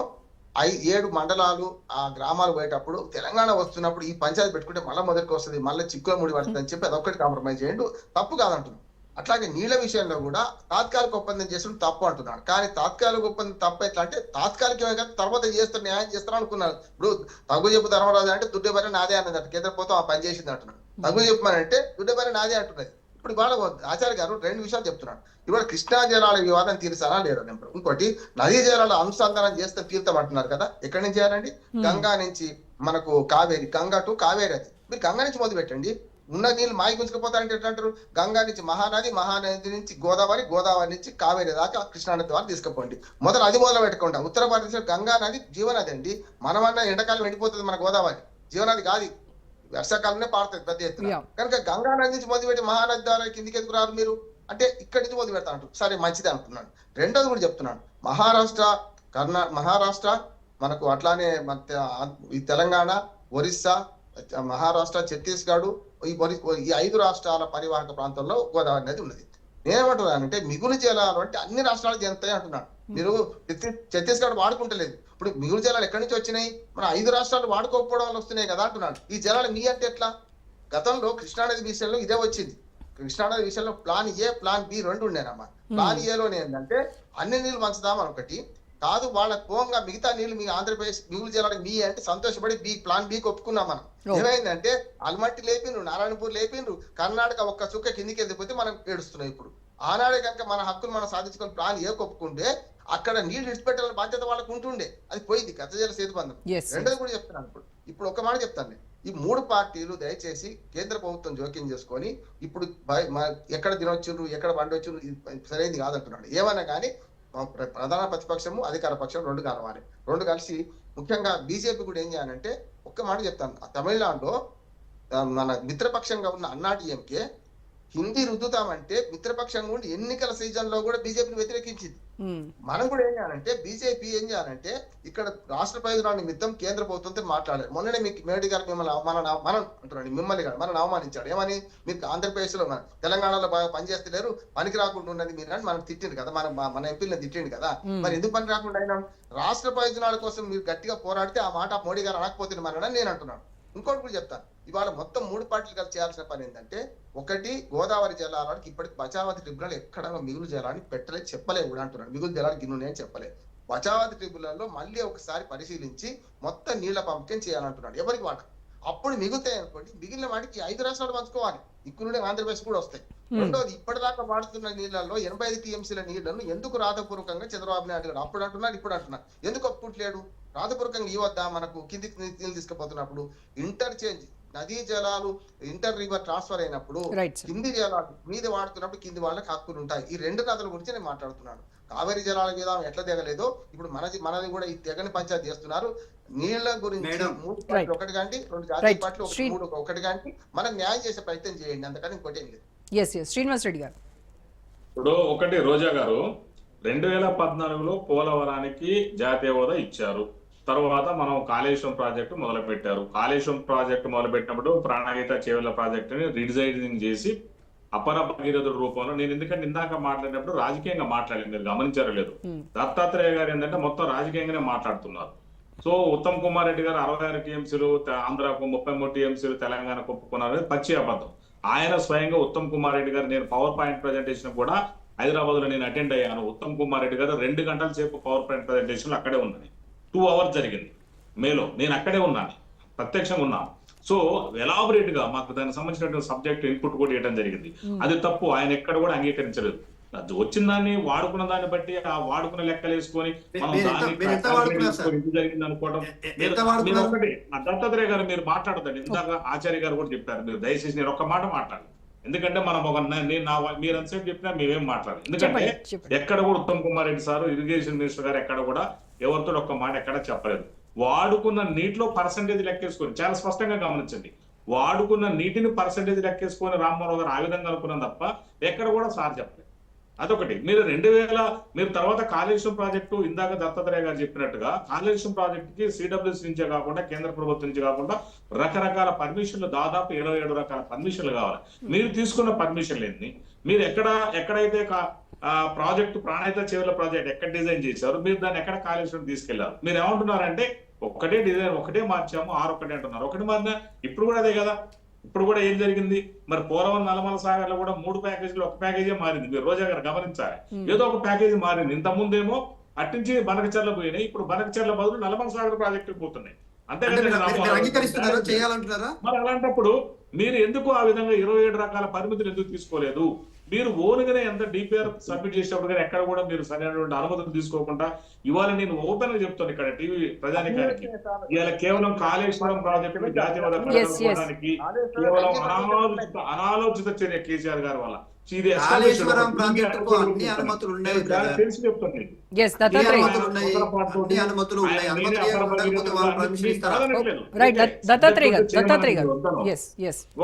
7 మండలాలు ఆ గ్రామాలు పోయేటప్పుడు తెలంగాణ వస్తున్నప్పుడు ఈ పంచాయతీ పెట్టుకుంటే మళ్ళీ మొదటికి వస్తుంది, మళ్ళీ చిక్కుల ముడి పడుతుంది అని చెప్పి అదొక్కటి కాంప్రమైజ్ చేయండి, తప్పు కాదంటున్నాం. అట్లాగే నీళ్ళ విషయంలో కూడా తాత్కాలిక ఒప్పందం చేసుకుని తప్పు అంటున్నాడు. కానీ తాత్కాలిక ఒప్పందం తప్పు ఎట్లా అంటే తాత్కాలికమే కదా, తర్వాత చేస్తారు, న్యాయం చేస్తారు అనుకున్నారు. ఇప్పుడు తగ్గు చెప్పు ధర్మరాజు అంటే దుడ్డే పని నాదే అన్నది, కేంద్ర ప్రభుత్వం ఆ పని చేసింది అంటున్నాడు. తగ్గు చెప్పమనంటే దుడ్డే పని నాదే అంటున్నది. ఇప్పుడు ఇవాళ ఆచార్య గారు 2 విషయాలు చెప్తున్నాడు. ఇవాళ కృష్ణా జలాల వివాదం తీర్చాలా లేదా? ఇంకోటి నదీ జలాల అనుసంధానం చేస్తే తీర్థం అంటున్నారు కదా, ఎక్కడి నుంచి చేయాలండి? గంగా నుంచి మనకు కావేరి, గంగా టు కావేరి. అది మీరు గంగా నుంచి మొదలు పెట్టండి. ఉన్న నీళ్ళు మాయి గుంజుకుపోతారంటే ఎట్లా అంటారు? గంగా నుంచి మహానది, మహానది నుంచి గోదావరి, గోదావరి నుంచి కావేరి దాకా కృష్ణానది ద్వారా తీసుకుపోండి. మొదలు పెట్టుకుంటాం. ఉత్తర భారతదేశంలో గంగా నది జీవనది అండి. మనమన్నా ఎండాకాలం ఎండిపోతుంది మన గోదావరి, జీవనది కాదు, వర్షాకాలంలో పారుతుంది పెద్ద ఎత్తున. కనుక గంగా నది నుంచి మొదలుపెట్టి మహానది ద్వారా కిందికి ఎందుకు రారు మీరు అంటే ఇక్కడి నుంచి మొదలు పెడతా అంటారు. సరే మంచిది అనుకున్నాను. రెండోది కూడా చెప్తున్నాను, మహారాష్ట్ర మనకు అట్లానే ఈ తెలంగాణ, ఒరిస్సా, మహారాష్ట్ర, ఛత్తీస్గఢ్, ఈ 5 రాష్ట్రాల పరివాహక ప్రాంతంలో గోదావరి నది ఉన్నది. నేనేమంటున్నానంటే మిగులు జలాలు అంటే అన్ని రాష్ట్రాలు చెందుతాయి అంటున్నాను. మీరు ఛత్తీస్గఢ్ వాడుకుంటలేదు. ఇప్పుడు మిగులు జలాలు ఎక్కడి నుంచి వచ్చినాయి? మన 5 రాష్ట్రాలు వాడుకోకపోవడం వల్ల వస్తున్నాయి కదా అంటున్నాను. ఈ జలాలు మీ అంటే ఎట్లా? గతంలో కృష్ణానది విషయంలో ఇదే వచ్చింది. కృష్ణానది విషయంలో plan A, plan B 2 ఉండేనమ్మా. Plan ఏలోనే ఏంటంటే అన్ని నీళ్లు పంచుదామని ఒకటి కాదు, వాళ్ళకి పోంగా మిగతా నీళ్లు మీ ఆంధ్రప్రదేశ్ మిగులు జలాలకు మీ అంటే సంతోషపడి ప్లాన్ బికి ఒప్పుకున్నాం మనం. ఏమైందంటే అల్మట్టి లేపిండ్రు, నారాయణపూర్ లేపిండ్రు, కర్ణాటక ఒక్క చుక్క కిందికి వెళ్ళిపోతే మనం ఏడుస్తున్నాం. ఇప్పుడు ఆనాడే కనుక మన హక్కులు మనం సాధించుకొని ప్లాన్ ఏ ఒప్పుకుంటే అక్కడ నీళ్లు విడిచిపెట్టాలని బాధ్యత వాళ్ళకు ఉంటుండే, అది పోయింది గత జల సేతుబంధం. రెండోది కూడా చెప్తున్నాను. ఇప్పుడు ఒక మాట చెప్తాను, ఈ 3 పార్టీలు దయచేసి కేంద్ర ప్రభుత్వం జోక్యం చేసుకొని ఇప్పుడు ఎక్కడ తినొచ్చురు, ఎక్కడ వండొచ్చురు, సరైనది కాదంటున్నాడు. ఏమన్నా కానీ ప్రధాన ప్రతిపక్షము, అధికార పక్షం 2 కలవాలి. 2 కలిసి ముఖ్యంగా బీజేపీ కూడా ఏం చేయాలంటే, ఒక్క మాట చెప్తాను, తమిళనాడులో మన మిత్రపక్షంగా ఉన్న అన్నాడీఎంకే హిందీ రుద్దుతామంటే మిత్రపక్షంగా ఉండి ఎన్నికల సీజన్ లో కూడా బీజేపీని వ్యతిరేకించింది. మనం కూడా ఏం చేయాలంటే, బీజేపీ ఏం చేయాలంటే ఇక్కడ రాష్ట్ర ప్రయోజనాల నిమిత్తం కేంద్ర ప్రభుత్వంతో మాట్లాడాలి. మొన్ననే మీకు మోడీ గారు మిమ్మల్ని మిమ్మల్ని కాదు మనల్ని అవమానించాడు. ఏమని? మీరు ఆంధ్రప్రదేశ్ లో తెలంగాణలో బాగా పనిచేస్తలేరు, పనికి రాకుండా ఉన్నది మీరు అని మనం తిట్టిండు కదా, మన ఎంపీలను తిట్టిండు కదా. మరి ఎందుకు పని రాకుండా అయినా? రాష్ట్ర ప్రయోజనాల కోసం మీరు గట్టిగా పోరాడితే ఆ మాట మోడీ గారు అనకపోతుంది మనని నేను అంటున్నాను. ఇంకోటి కూడా చెప్తాను, ఇవాళ మొత్తం 3 పార్టీలు కలిసి చేయాల్సిన పని ఏంటంటే, ఒకటి గోదావరి జలాలకు ఇప్పటికి బచావతి ట్రిబ్యునల్ ఎక్కడ మిగులు జలాన్ని పెట్టలేదు, చెప్పలేదు కూడా అంటున్నాను. మిగులు జలాలు గిన్నునే అని చెప్పలేదు. బచావతి ట్రిబ్యునల్ లో మళ్ళీ ఒకసారి పరిశీలించి మొత్తం నీళ్ల పంపకం చేయాలంటున్నాడు. ఎవరికి వాట అప్పుడు మిగుతాయి అనుకోండి, మిగిలిన వాటికి 5 రాష్ట్రాలు పంచుకోవాలి, ఇక్కునుండే ఆంధ్రప్రదేశ్ కూడా వస్తాయి. రెండోది, ఇప్పటిదాకా వాడుతున్న నీళ్లలో 85 టీఎంసీల నీళ్లను ఎందుకు రాతపూర్వకంగా చంద్రబాబు నాయుడు గారు అప్పుడు అంటున్నారు, ఇప్పుడు అంటున్నారు, ఎందుకు ఒప్పుకుంటలేడు? రాతపూర్వకంగా ఇవ్వద్దా? మనకు కిందికి నీళ్ళు తీసుకుపోతున్నప్పుడు ఇంటర్చేంజ్ నదీ జలాలు ఇంటర్ రివర్ ట్రాన్స్ఫర్ అయినప్పుడు కింది జలాలు మీద వాడుతున్నప్పుడు కింది వాళ్ళకి హక్కులు ఉంటాయి. ఈ 2 కథల గురించి నేను మాట్లాడుతున్నాను. కావేరీ జలాల మీద ఎట్లా తెగలేదో ఇప్పుడు మనది కూడా ఈ తెగని పంచాయతీ చేస్తున్నారు. నీళ్ల గురించి 3 పార్టీలు ఒకటి కానీ 2 జాతీయ పార్టీలు ఒకటి కానీ మనం న్యాయం చేసే ప్రయత్నం చేయండి, అంతకని ఇంకోటి ఏం లేదు. శ్రీనివాస్ రెడ్డి గారు, ఇప్పుడు ఒకటి రోజా గారు 2014లో పోలవరానికి జాతీయ హోదా ఇచ్చారు. తర్వాత మనం కాళేశ్వరం ప్రాజెక్టు మొదలు పెట్టారు. కాళేశ్వరం ప్రాజెక్టు మొదలు పెట్టినప్పుడు ప్రాణగీత చేవెళ్ల ప్రాజెక్టుని రీడిజైనింగ్ చేసి అపర భగీరథుల రూపంలో, నేను ఎందుకంటే ఇందాక మాట్లాడినప్పుడు రాజకీయంగా మాట్లాడింది, మీరు గమనించారో లేదు, దత్తాత్రేయ గారు ఏంటంటే మొత్తం రాజకీయంగానే మాట్లాడుతున్నారు. సో ఉత్తమ్ కుమార్ రెడ్డి గారు 66 టీఎంసీలు, ఆంధ్రకు 33 టీఎంసీలు, తెలంగాణకు ఒప్పుకున్నారు, పచ్చి అబద్ధం. ఆయన స్వయంగా ఉత్తమ్ కుమార్ రెడ్డి గారు, నేను పవర్ పాయింట్ ప్రజెంటేషన్ కూడా హైదరాబాద్ లో నేను అటెండ్ అయ్యాను. ఉత్తమ్ కుమార్ రెడ్డి గారు 2 గంటల సేపు పవర్ పాయింట్ ప్రజెంటేషన్ అక్కడే ఉన్నది. 2 అవర్స్ జరిగింది మేలో, నేను అక్కడే ఉన్నాను, ప్రత్యక్షంగా ఉన్నాను. సో ఎలాబొరేట్ గా మాకు దానికి సంబంధించినటువంటి సబ్జెక్ట్ ఇన్పుట్ కూడా ఇవ్వడం జరిగింది. అది తప్పు, ఆయన ఎక్కడ కూడా అంగీకరించలేదు. వచ్చిన దాన్ని వాడుకున్న దాన్ని బట్టి ఆ వాడుకున్న లెక్కలు వేసుకొని జరిగింది అనుకోవడం. దత్తాత్రేయ గారు మీరు మాట్లాడదండి, ఇందాక ఆచార్య గారు కూడా చెప్పారు, మీరు దయచేసి నేను ఒక్క మాట మాట్లాడాలి. ఎందుకంటే మనం మీరు అంతసేపు చెప్పినా మేమేం మాట్లాడాలి. ఎందుకంటే ఎక్కడ కూడా Uttam Kumar Reddy sir, irrigation minister గారు ఎక్కడ కూడా ఎవరితో ఒక్క మాట ఎక్కడ చెప్పలేదు. వాడుకున్న నీటిలో పర్సంటేజ్ లెక్కేసుకొని, చాలా స్పష్టంగా గమనించండి, వాడుకున్న నీటిని పర్సంటేజ్ లెక్కేసుకొని రామ్మోహన్ గారు ఆ విధంగా అనుకున్నాం తప్ప ఎక్కడ కూడా సార్ చెప్పలేదు. అదొకటి. మీరు తర్వాత కాళేశ్వరం ప్రాజెక్టు, ఇందాక దత్తాత్రేయ గారు చెప్పినట్టుగా కాళేశ్వరం ప్రాజెక్టుకి సిడబ్ల్యూసీ నుంచే కాకుండా కేంద్ర ప్రభుత్వం నుంచి కాకుండా రకరకాల పర్మిషన్లు, దాదాపు 27 రకాల పర్మిషన్లు కావాలి. మీరు తీసుకున్న పర్మిషన్లు ఎన్ని? మీరు ఎక్కడైతే ప్రాజెక్టు ప్రాణహిత చెవుల ప్రాజెక్ట్ ఎక్కడ డిజైన్ చేశారు, మీరు దాన్ని ఎక్కడ కాళేశ్వరం తీసుకెళ్లారు? మీరు ఏమంటున్నారంటే ఒకటే డిజైన్ ఒకటే మార్చాము, ఒకటే అంటున్నారు. ఒకటి మారినా ఇప్పుడు కూడా అదే కదా. ఇప్పుడు కూడా ఏం జరిగింది మరి? పోలవరం నల్లమల సాగర్ లో కూడా 3 ప్యాకేజీలు ఒక ప్యాకేజీ మారింది. మీరు రోజా గారు గమనించాలి, ఏదో ఒక ప్యాకేజీ మారింది. ఇంత ముందేమో అట్నుంచి బనకచెర్ల పోయినాయి, ఇప్పుడు బనకచెర్ల బదులు నల్లమల సాగర్ ప్రాజెక్టు పోతున్నాయి. చేయాలంటున్నారా? మరి అలాంటప్పుడు మీరు ఎందుకు ఆ విధంగా 27 రకాల పరిమితులు ఎందుకు తీసుకోలేదు? మీరు ఓన్గానే ఎంత డిపిఆర్ సబ్మిట్ చేసేటప్పుడు కానీ ఎక్కడ కూడా మీరు సరైనటువంటి అనుమతులు తీసుకోకుండా, ఇవాళ నేను ఓపెన్ గా చెప్తాను ఇక్కడ టీవీ ప్రజానికానికి, ఇవాళ కేవలం కాళేశ్వరం ప్రాజెక్టు జాతీయ హోదా కల్పించడానికి కేవలం అనాలోచిత చర్య కేసీఆర్ గారి వల్ల. కాళేశ్వరం ప్రాజెక్టుకు అన్ని అనుమతులు ఉన్నాయి, తెలిసి చెప్తాను.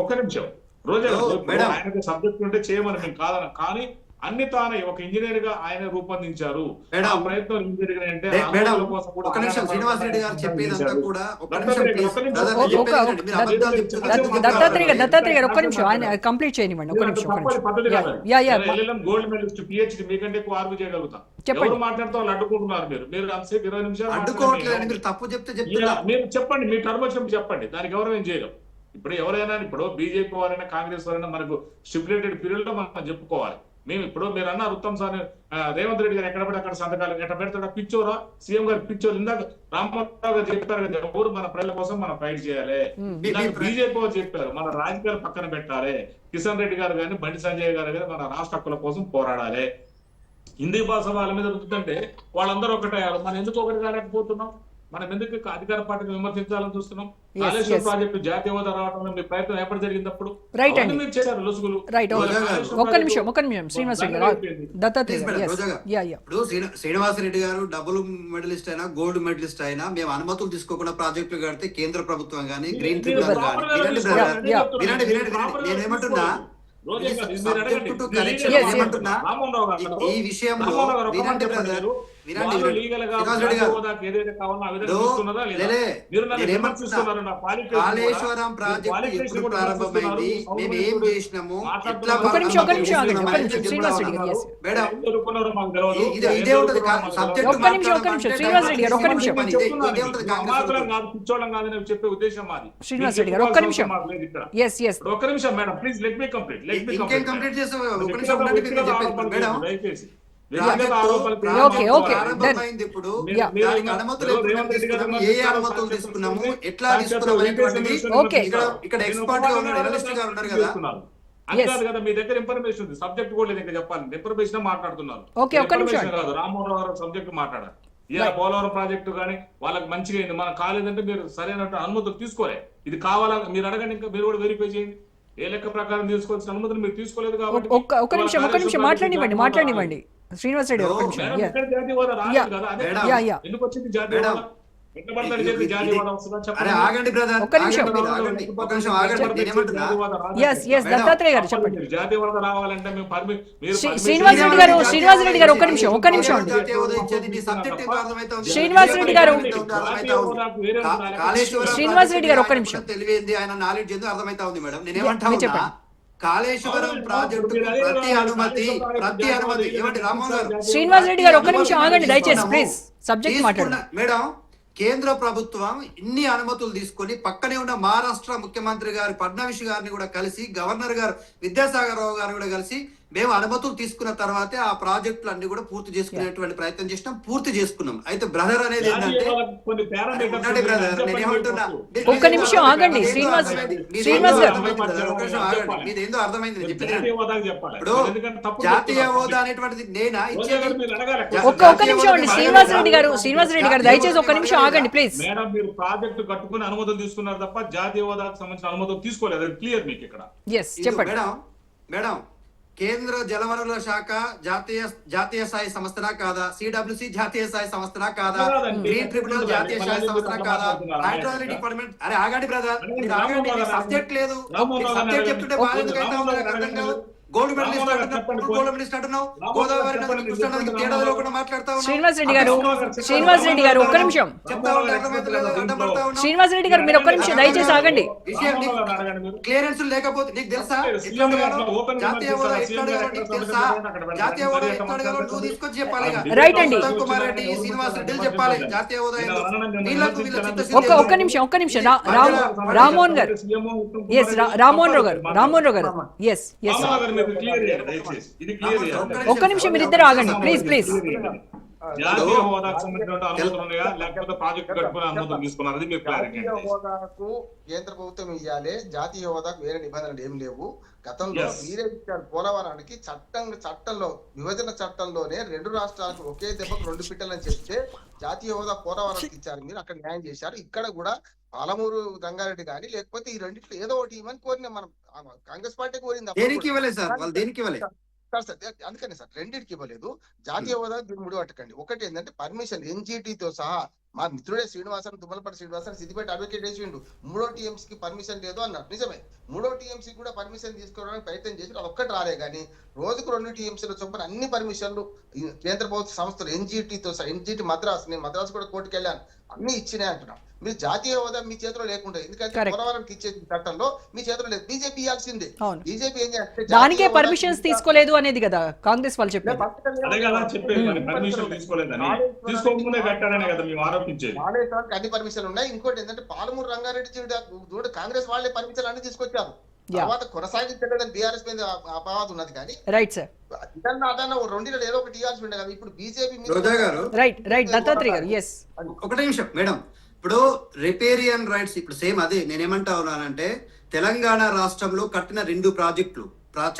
ఒక్క నిమిషం రోజా, ఆయనకు సబ్జెక్ట్ ఉంటే చేయమని మేము కాదన, కానీ అన్ని తానే ఒక ఇంజనీర్ గా ఆయన రూపొందించారు. ఆ ప్రయత్నం ఏం జరిగినాయంటే శ్రీనివాసరెడ్డి గారు చెప్పేదంతా కూడా దత్తాత్రేయ గారు ఒక్క నిమిషం ఆయన కంప్లీట్ చేయనివ్వండి. ఒక్క నిమిషం గోల్డ్ మెడలిస్ట్ పిహెచ్డి మీకంటే ఎక్కువ ఆర్గ్యూ చేయగలుగుతాం. ఎవరు మాట్లాడుతూ వాళ్ళు అడ్డుకుంటున్నారు. మీరు అంతసేపు 20 నిమిషాలు అడ్డుకోవట్లేదు, మీరు తప్పు చెప్తే మీరు చెప్పండి, మీ టర్మ్ వచ్చినప్పుడు చెప్పండి, దానికి ఎవరు ఏం చేయలేం. ఇప్పుడు ఎవరైనా, ఇప్పుడు బీజేపీ వారైనా కాంగ్రెస్ వారైనా మనకు స్టిపులేటెడ్ పీరియడ్ లో మనం చెప్పుకోవాలి. మేము ఇప్పుడు మీరు అన్నారు ఉత్తమ్ సార్ రేవంత్ రెడ్డి గారు ఎక్కడ పడి అక్కడ సంతకాలు ఎక్కడ పెడతాడా? పిచ్చోరా సీఎం గారు పిచ్చోరు. ఇందాక రామ్మోహన్ గారు చెప్పారు కదా, ఎవరు మన ప్రజల కోసం మనం ఫైట్ చేయాలి. బీజేపీ వారు చెప్పారు మన రాజకీయాలు పక్కన పెట్టాలి. కిషన్ రెడ్డి గారు కానీ బండి సంజయ్ గారు కానీ మన రాష్ట్ర హక్కుల కోసం పోరాడాలి. హిందీ భాష వాళ్ళ మీద రుద్దుతుంటే వాళ్ళందరూ ఒకటయ్యారు. మనం ఎందుకు ఒకటి కాలేకపోతున్నాం? మనం ఎందుకు అధికార పార్టీని విమర్శించాలని చూస్తున్నాం? కాళేశ్వరం ప్రాజెక్టు జాతీయ హోదా రావడంలో మీ ప్రయత్నం ఎప్పుడు జరిగిందప్పుడు మీరు చేశారు లొసుగులు. శ్రీనివాసరెడ్డి గారు డబుల్ మెడలిస్ట్ అయినా గోల్డ్ మెడలిస్ట్ అయినా మేము అనుమతులు తీసుకోకుండా ప్రాజెక్టులు కడితే కేంద్ర ప్రభుత్వం గానీ గ్రీన్ ట్రిబ్యునల్ కానీ నేనేమంటున్నా ఈ విషయంలో కాళేశ్వరం ప్రాజెక్టు ఎప్పుడు ప్రారంభమైంది, మేము ఏం చేసినాము, ఇదే ఉంటుంది చెప్పే ఉద్దేశం మాది. ఒక్క నిమిషం madam please let me complete. ఇంకేం కంప్లీట్ చేస్తాం? ఒక నిమిషం మేడం, దయచేసి ప్రారంభమైంది ఇప్పుడు దానికి అనుమతులు ఏ అనుమతులు తీసుకున్నాము, ఎట్లా తీసుకున్నాము అనేటువంటిది ఇక్కడ ఎక్స్పర్ట్ గా ఉన్నారు, అనలిస్ట్ గా ఉన్నారు కదా. అంటారు కదా మీ దగ్గర ఇన్ఫర్మేషన్ ఉంది, సబ్జెక్ట్ కూడా లేదు ఇంకా చెప్పాలి. ఇన్ఫర్మేషన్ మాట్లాడుతున్నారు, ఇన్ఫర్మేషన్ కాదు. రామ్మోహన్ గారు సబ్జెక్ట్ మాట్లాడారు. ఇలా పోలవరం ప్రాజెక్టు కానీ వాళ్ళకి మంచిగా అయింది, మనకు కాలేదంటే మీరు సరైన అనుమతులు తీసుకోలే. ఇది కావాలా మీరు అడగండి, ఇంకా మీరు కూడా వెరిఫై చేయండి. ఏ లెక్క ప్రకారం తీసుకోవాల్సిన అనుమతులు మీరు తీసుకోలేదు కాబట్టి ఒక్క నిమిషం మాట్లాడివ్వండి శ్రీనివాస్ రెడ్డి. ఎందుకు వచ్చింది జాతీయ హోదా? ఆగండి బ్రదర్, దత్తాత్రేయ గారు చెప్పండి. జాతీయ హోదా రావాలంటే శ్రీనివాస్ రెడ్డి గారు ఒక్క నిమిషం శ్రీనివాస్ రెడ్డి గారు ఒక్క నిమిషం తెలివింది, ఆయన నాలెడ్జ్ ఏందో అర్థమైతా ఉంది మేడం. నేనేమంటా కాళేశ్వరం ప్రాజెక్టు ప్రతి అనుమతి ఏమంటే రామ్మోహన్ గారు, శ్రీనివాస్ రెడ్డి గారు ఒక్క నిమిషం ఆగండి దయచేసి ప్లీజ్. సబ్జెక్ట్ మాట్లాడండి మేడం. కేంద్ర ప్రభుత్వం ఇన్ని అనుమతులు తీసుకొని పక్కనే ఉన్న మహారాష్ట్ర ముఖ్యమంత్రి గారు ఫడ్నవీస్ గారిని కూడా కలిసి, గవర్నర్ గారు విద్యాసాగర్ రావు గారు కూడా కలిసి మేము అనుమతులు తీసుకున్న తర్వాతే ఆ ప్రాజెక్టులు అన్ని కూడా పూర్తి చేసుకునేటువంటి ప్రయత్నం చేసినాం, పూర్తి చేసుకున్నాం. అయితే బ్రదర్ అనేది ఏంటంటే ఒక్క నిమిషం ఆగండి శ్రీనివాస్ మీదేందో అర్థమైంది చెప్పింది. ఇప్పుడు జాతీయ హోదా అనేటువంటిది నేనా ఇచ్చేది? ఒక్క నిమిషం అండి శ్రీనివాస్ రెడ్డి గారు దయచేసి ఒక్క నిమిషం ఆగండి ప్లీజ్. మేడం మీరు ప్రాజెక్టు కట్టుకుని అనుమతులు తీసుకున్నారు తప్ప జాతీయ హోదాకు సంబంధించిన అనుమతులు తీసుకోలేదు, క్లియర్ మీకు ఇక్కడ. చెప్పండి మేడం. కేంద్ర జలవనరుల శాఖ జాతీయ స్థాయి సంస్థనా కాదా? సిడబ్ల్యూసి జాతీయ స్థాయి సంస్థనా కాదా? గ్రీన్ ట్రిబ్యునల్ జాతీయ స్థాయి సంస్థనా కాదా? హైడ్రాలజీ డిపార్ట్మెంట్ ఆగండి బ్రదర్, సబ్జెక్ట్ లేదు, సబ్జెక్ట్ చెప్తుంటే బాగా అర్థం కాదు. గోల్డ్ మెడలిస్ట్ రామారావు అంటున్నావు, చెప్పండి, గోల్డ్ మెడలిస్ట్ అంటున్నావు, రామారావు గోదావరి చెప్పండి, నదికి కృష్ణా నదికి చెప్పండి, తేడా తెలియకుండా మాట్లాడతా ఉన్నావు. శ్రీనివాస్ రెడ్డి గారు, అక్కడ శ్రీనివాస్ రెడ్డి గారు, ఒక్క నిమిషం. చెప్తా ఉంటే అర్థమవుతలేదు, అడ్డం పడతా ఉన్నావు. శ్రీనివాస్ రెడ్డి గారు, మీరు ఒక్క నిమిషం దయచేసి ఆగండి. విషయం క్లియరెన్స్ లేకపోతే నీకు తెలుసా ఎట్లా అడగాలో? జాతీయ హోదా ఎట్లా అడగాలో నీకు తెలుసా? జాతీయ హోదా ఎట్లా అడగాలో నువ్వు తీసుకొచ్చి చెప్పాలి. రైట్ అండి. ఉత్తమ్ కుమార్ రెడ్డి, శ్రీనివాస్ రెడ్డి చెప్పాలి జాతీయ హోదా ఏందో. వీళ్ళకు వీళ్ళ చిత్తశుద్ధి ఒక్క నిమిషం రామ్మోహన్ గారు, ఎస్ రామ్మోహన్ రావు గారు, ఎస్ ఒక్క నిమిషం మీరు ఇద్దరు ఆగండి ప్లీజ్. జాతీయ హోదాకు సంబంధించిన అనుమతులు ఉన్నాయా లేకపోతే ప్రాజెక్టు కట్టుకునే అనుమతులు తీసుకున్నారు? అది మీరు క్లారిటీ జాతీయ హోదాకు కేంద్ర ప్రభుత్వం ఇవ్వాలి, జాతీయ హోదాకు వేరే నిబంధనలు ఏం లేవు. గతంలో మీరే ఇచ్చారు పోలవరానికి చట్టంలో విభజన చట్టంలోనే 2 రాష్ట్రాలకు ఒకే దెబ్బకు 2 పిట్టలని చెప్తే జాతీయ హోదా పోలవరానికి ఇచ్చారు. మీరు అక్కడ న్యాయం చేశారు. ఇక్కడ కూడా పాలమూరు రంగారెడ్డి కానీ లేకపోతే ఈ రెండిట్లో ఏదో ఒకటి ఇవ్వని కోరినాం మనం. కాంగ్రెస్ పార్టీ కోరింది. దేనికి ఇవ్వలేదు సార్, వాళ్ళు దేనికి ఇవ్వలేదు సార్. అందుకనే సార్ రెండింటికి ఇవ్వలేదు. జాతీయ హోదా దీన్ని ముడిపట్టకండి. ఒకటి ఏంటంటే పర్మిషన్ ఎన్జిటితో సహా మా మిత్రుడే శ్రీనివాసన్, తుమ్మలపల్లి శ్రీనివాసన్ సిద్దిపేట అడ్వకేట్ వేసిండు. 3వ TMC కి పర్మిషన్ లేదు అన్నారు. నిజమే, 3వ TMC కూడా పర్మిషన్ తీసుకోవడానికి ప్రయత్నం చేసి అది ఒక్కటి రాలే. కానీ రోజుకు 2 TMCల చొప్పున అన్ని పర్మిషన్లు కేంద్ర ప్రభుత్వ సంస్థలు ఎన్జిటితో సహా, ఎన్జిటి మద్రాసు, నేను మద్రాసు కూడా కోర్టుకు వెళ్ళాను, అన్ని ఇచ్చినాయి అంటున్నాం. మీరు జాతీయ హోదా మీ చేతిలో లేకుండా, ఎందుకంటే పోలవరంకి ఇచ్చే చట్టంలో మీ చేతిలో లేదు. బీజేపీ ఇవ్వాల్సిందే. బీజేపీ ఏం చేస్తే దానికే పర్మిషన్స్ తీసుకోలేదు అనేది కదా కాంగ్రెస్ వాళ్ళు చెప్పారు. అదే కదా చెప్పేది, పర్మిషన్ తీసుకోలేదని, తీసుకోకముందే కట్టారనే కదా మేము ఆరోపించేది. అన్ని పర్మిషన్ ఉన్నాయి. ఇంకోటి ఏంటంటే పాలమూరు రంగారెడ్డి చూడ కాంగ్రెస్ వాళ్ళే పర్మిషన్ అన్ని తీసుకొచ్చారు. తర్వాత కొనసాగించలేదని బీఆర్ఎస్ మీద అపవాదం ఉన్నది. కానీ రైట్ సార్, అదన్నా 2 ఏదో ఒకటి ఇవ్వాల్సి ఉండే కదా. ఇప్పుడు బీజేపీ రైట్ దత్తాత్రేయ గారు, ఎస్ ఒకటే నిమిషం మేడం. ఇప్పుడు రిపేరియన్ రైట్స్ ఇప్పుడు సేమ్ అదే నేనేమంటా ఉన్నానంటే, తెలంగాణ రాష్ట్రంలో కట్టిన 2 ప్రాజెక్టులు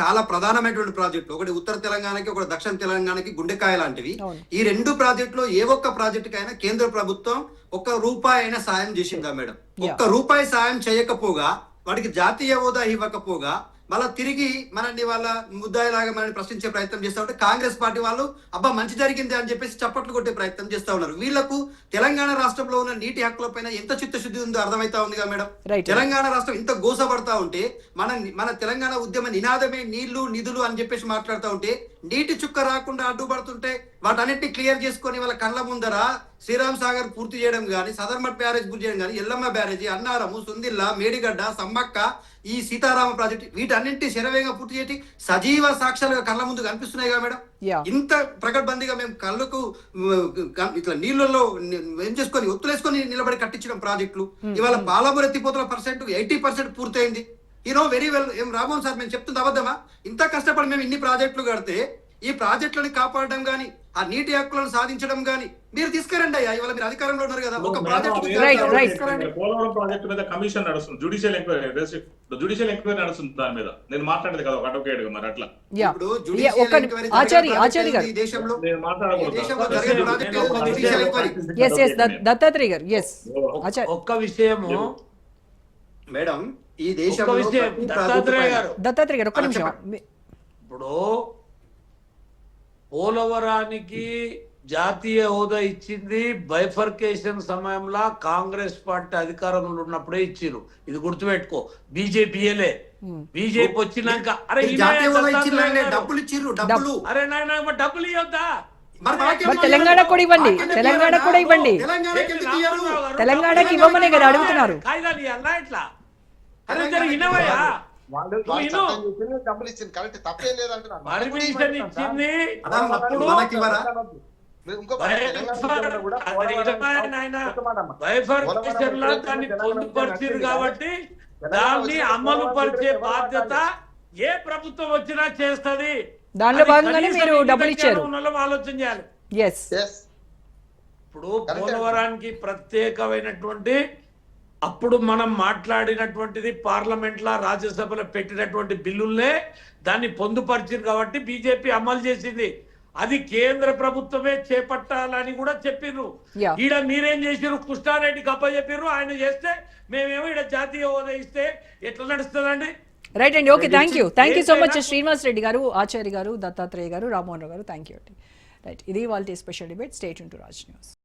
చాలా ప్రధానమైనటువంటి ప్రాజెక్టులు, ఒకటి ఉత్తర తెలంగాణకి, ఒకటి దక్షిణ తెలంగాణకి గుండెకాయ లాంటివి. ఈ 2 ప్రాజెక్టులో ఏ ఒక్క ప్రాజెక్టుకైనా కేంద్ర ప్రభుత్వం ₹1 అయినా సాయం చేసిందా మేడం? ₹1 సాయం చేయకపోగా, వాటికి జాతీయ హోదా ఇవ్వకపోగా, మళ్ళీ తిరిగి మనల్ని వాళ్ళ ముద్దాయిలాగా మనల్ని ప్రశ్నించే ప్రయత్నం చేస్తా ఉంటే కాంగ్రెస్ పార్టీ వాళ్ళు అబ్బా మంచి జరిగింది అని చెప్పేసి చప్పట్లు కొట్టే ప్రయత్నం చేస్తా ఉన్నారు. వీళ్లకు తెలంగాణ రాష్ట్రంలో ఉన్న నీటి హక్కుల పైన ఎంత చిత్తశుద్ధి ఉందో అర్థమైతా ఉంది కదా మేడం. తెలంగాణ రాష్ట్రం ఇంత గోసపడతా ఉంటే, మన తెలంగాణ ఉద్యమ నినాదమే నీళ్లు నిధులు అని చెప్పేసి మాట్లాడుతూ ఉంటే, నీటి చుక్క రాకుండా అడ్డుపడుతుంటే వాటన్నిటిని క్లియర్ చేసుకొని వాళ్ళ కళ్ళ ముందర శ్రీరామ్ సాగర్ పూర్తి చేయడం కానీ, సదర్మట్ బ్యారేజ్ పూర్తి చేయడం కానీ, ఎల్లమ్మ బ్యారేజీ, అన్నారము, సుందిల్లా, మేడిగడ్డ, సమ్మక్క, ఈ సీతారామ ప్రాజెక్టు, వీటన్నింటి శరవేగంగా పూర్తి చేసి సజీవ సాక్ష్యాలుగా కళ్ళ ముందు కనిపిస్తున్నాయి కదా మేడం. ఇంత ప్రగడ్బందీగా మేము కళ్ళకు ఇట్లా నీళ్ళల్లో ఏం చేసుకొని ఒత్తులేసుకొని నిలబడి కట్టించడం ప్రాజెక్టులు. ఇవాళ పాలమూరు ఎత్తిపోతుల 80% పూర్తయింది. Very well. ఏం రామోహన్ సార్ మేము చెప్తుంది అబద్ధమా? ఇంత కష్టపడి మేము ఇన్ని ప్రాజెక్టులు కడితే ఈ ప్రాజెక్టులను కాపాడడం గానీ, ఆ నీటి హక్కులను సాధించడం గానీ మీరు తీసుకురండి అయ్యా. ఇవాళ మీరు అధికారంలో ఉన్నారు కదా. ఒక ప్రాజెక్టు పోలవరం ప్రాజెక్టు మీద కమిషన్ నడుస్తుంది, జుడిషియల్ ఎంక్వైరీ నడుస్తుంది. దాని మీద నేను మాట్లాడేది కదా ఒక అడ్వకేట్ గా. మరి అట్లా ఇప్పుడు జుడిషియల్ ఎంక్వైరీ ఈ దేశంలో నేను దత్తాత్రేయ గారు, ఎస్ ఒక్క విషయము మేడం, ఈ దేశంలో దత్తాత్రేయ గారు ఒక్క నిమిషం. ఇప్పుడు పోలవరానికి జాతీయ హోదా ఇచ్చింది బైఫర్కేషన్ సమయంలో కాంగ్రెస్ పార్టీ అధికారంలో ఉన్నప్పుడే ఇచ్చిరు. ఇది గుర్తుపెట్టుకో. బీజేపీలే బీజేపీ వచ్చినాక అరే డబ్బులు ఇచ్చిర్రు, డబ్బులు. అరే నాయన డబ్బులు ఇవ్వద్దా? తెలంగాణ కూడా ఇవ్వండి, తెలంగాణ కూడా ఇవ్వండి. తెలంగాణకి ఇవ్వమనే కదా అడుగుతున్నారు. కాయిదాలు ఇవ్వాలా ఎట్లా? వినవయ్యా, డబ్బులు ఇచ్చింది కరెక్ట్, తప్పేం లేదంటున్నారు. పర్మిషన్ ఇచ్చింది అప్పుడు దాన్ని పొందుపరిచింది కాబట్టి దాన్ని అమలు పరిచే బాధ్యత ఏ ప్రభుత్వం వచ్చినా చేస్తుంది. దానిలో భాగంగానే మీరు డబ్బులు ఇచ్చారు. ఆలోచన చేయాలి. ఇప్పుడు పోలవరానికి ప్రత్యేకమైనటువంటి అప్పుడు మనం మాట్లాడినటువంటిది పార్లమెంట్ లో, రాజ్యసభలో పెట్టినటువంటి బిల్లుల్నే దాన్ని పొందుపరిచింది కాబట్టి బీజేపీ అమలు చేసింది. అది కేంద్ర ప్రభుత్వమే చేపట్టాలని కూడా చెప్పిర్రు. ఈడ మీరేం చేసిర్రు? కృష్ణారెడ్డికి అప్పచెప్పిర్రు, ఆయన చేస్తే మేమేమో ఈడ జాతీయ హోదా ఇస్తే ఎట్లా నడుస్తుందండి? రైట్ అండి, okay, thank you so much Srinivas Reddy గారు, ఆచార్య గారు, దత్తాత్రేయ గారు, రామ్మోహన్ రావు గారు, థ్యాంక్ యూ అండి. రైట్, ఇది వాళ్ళ special debate. Stay tune to Raj news.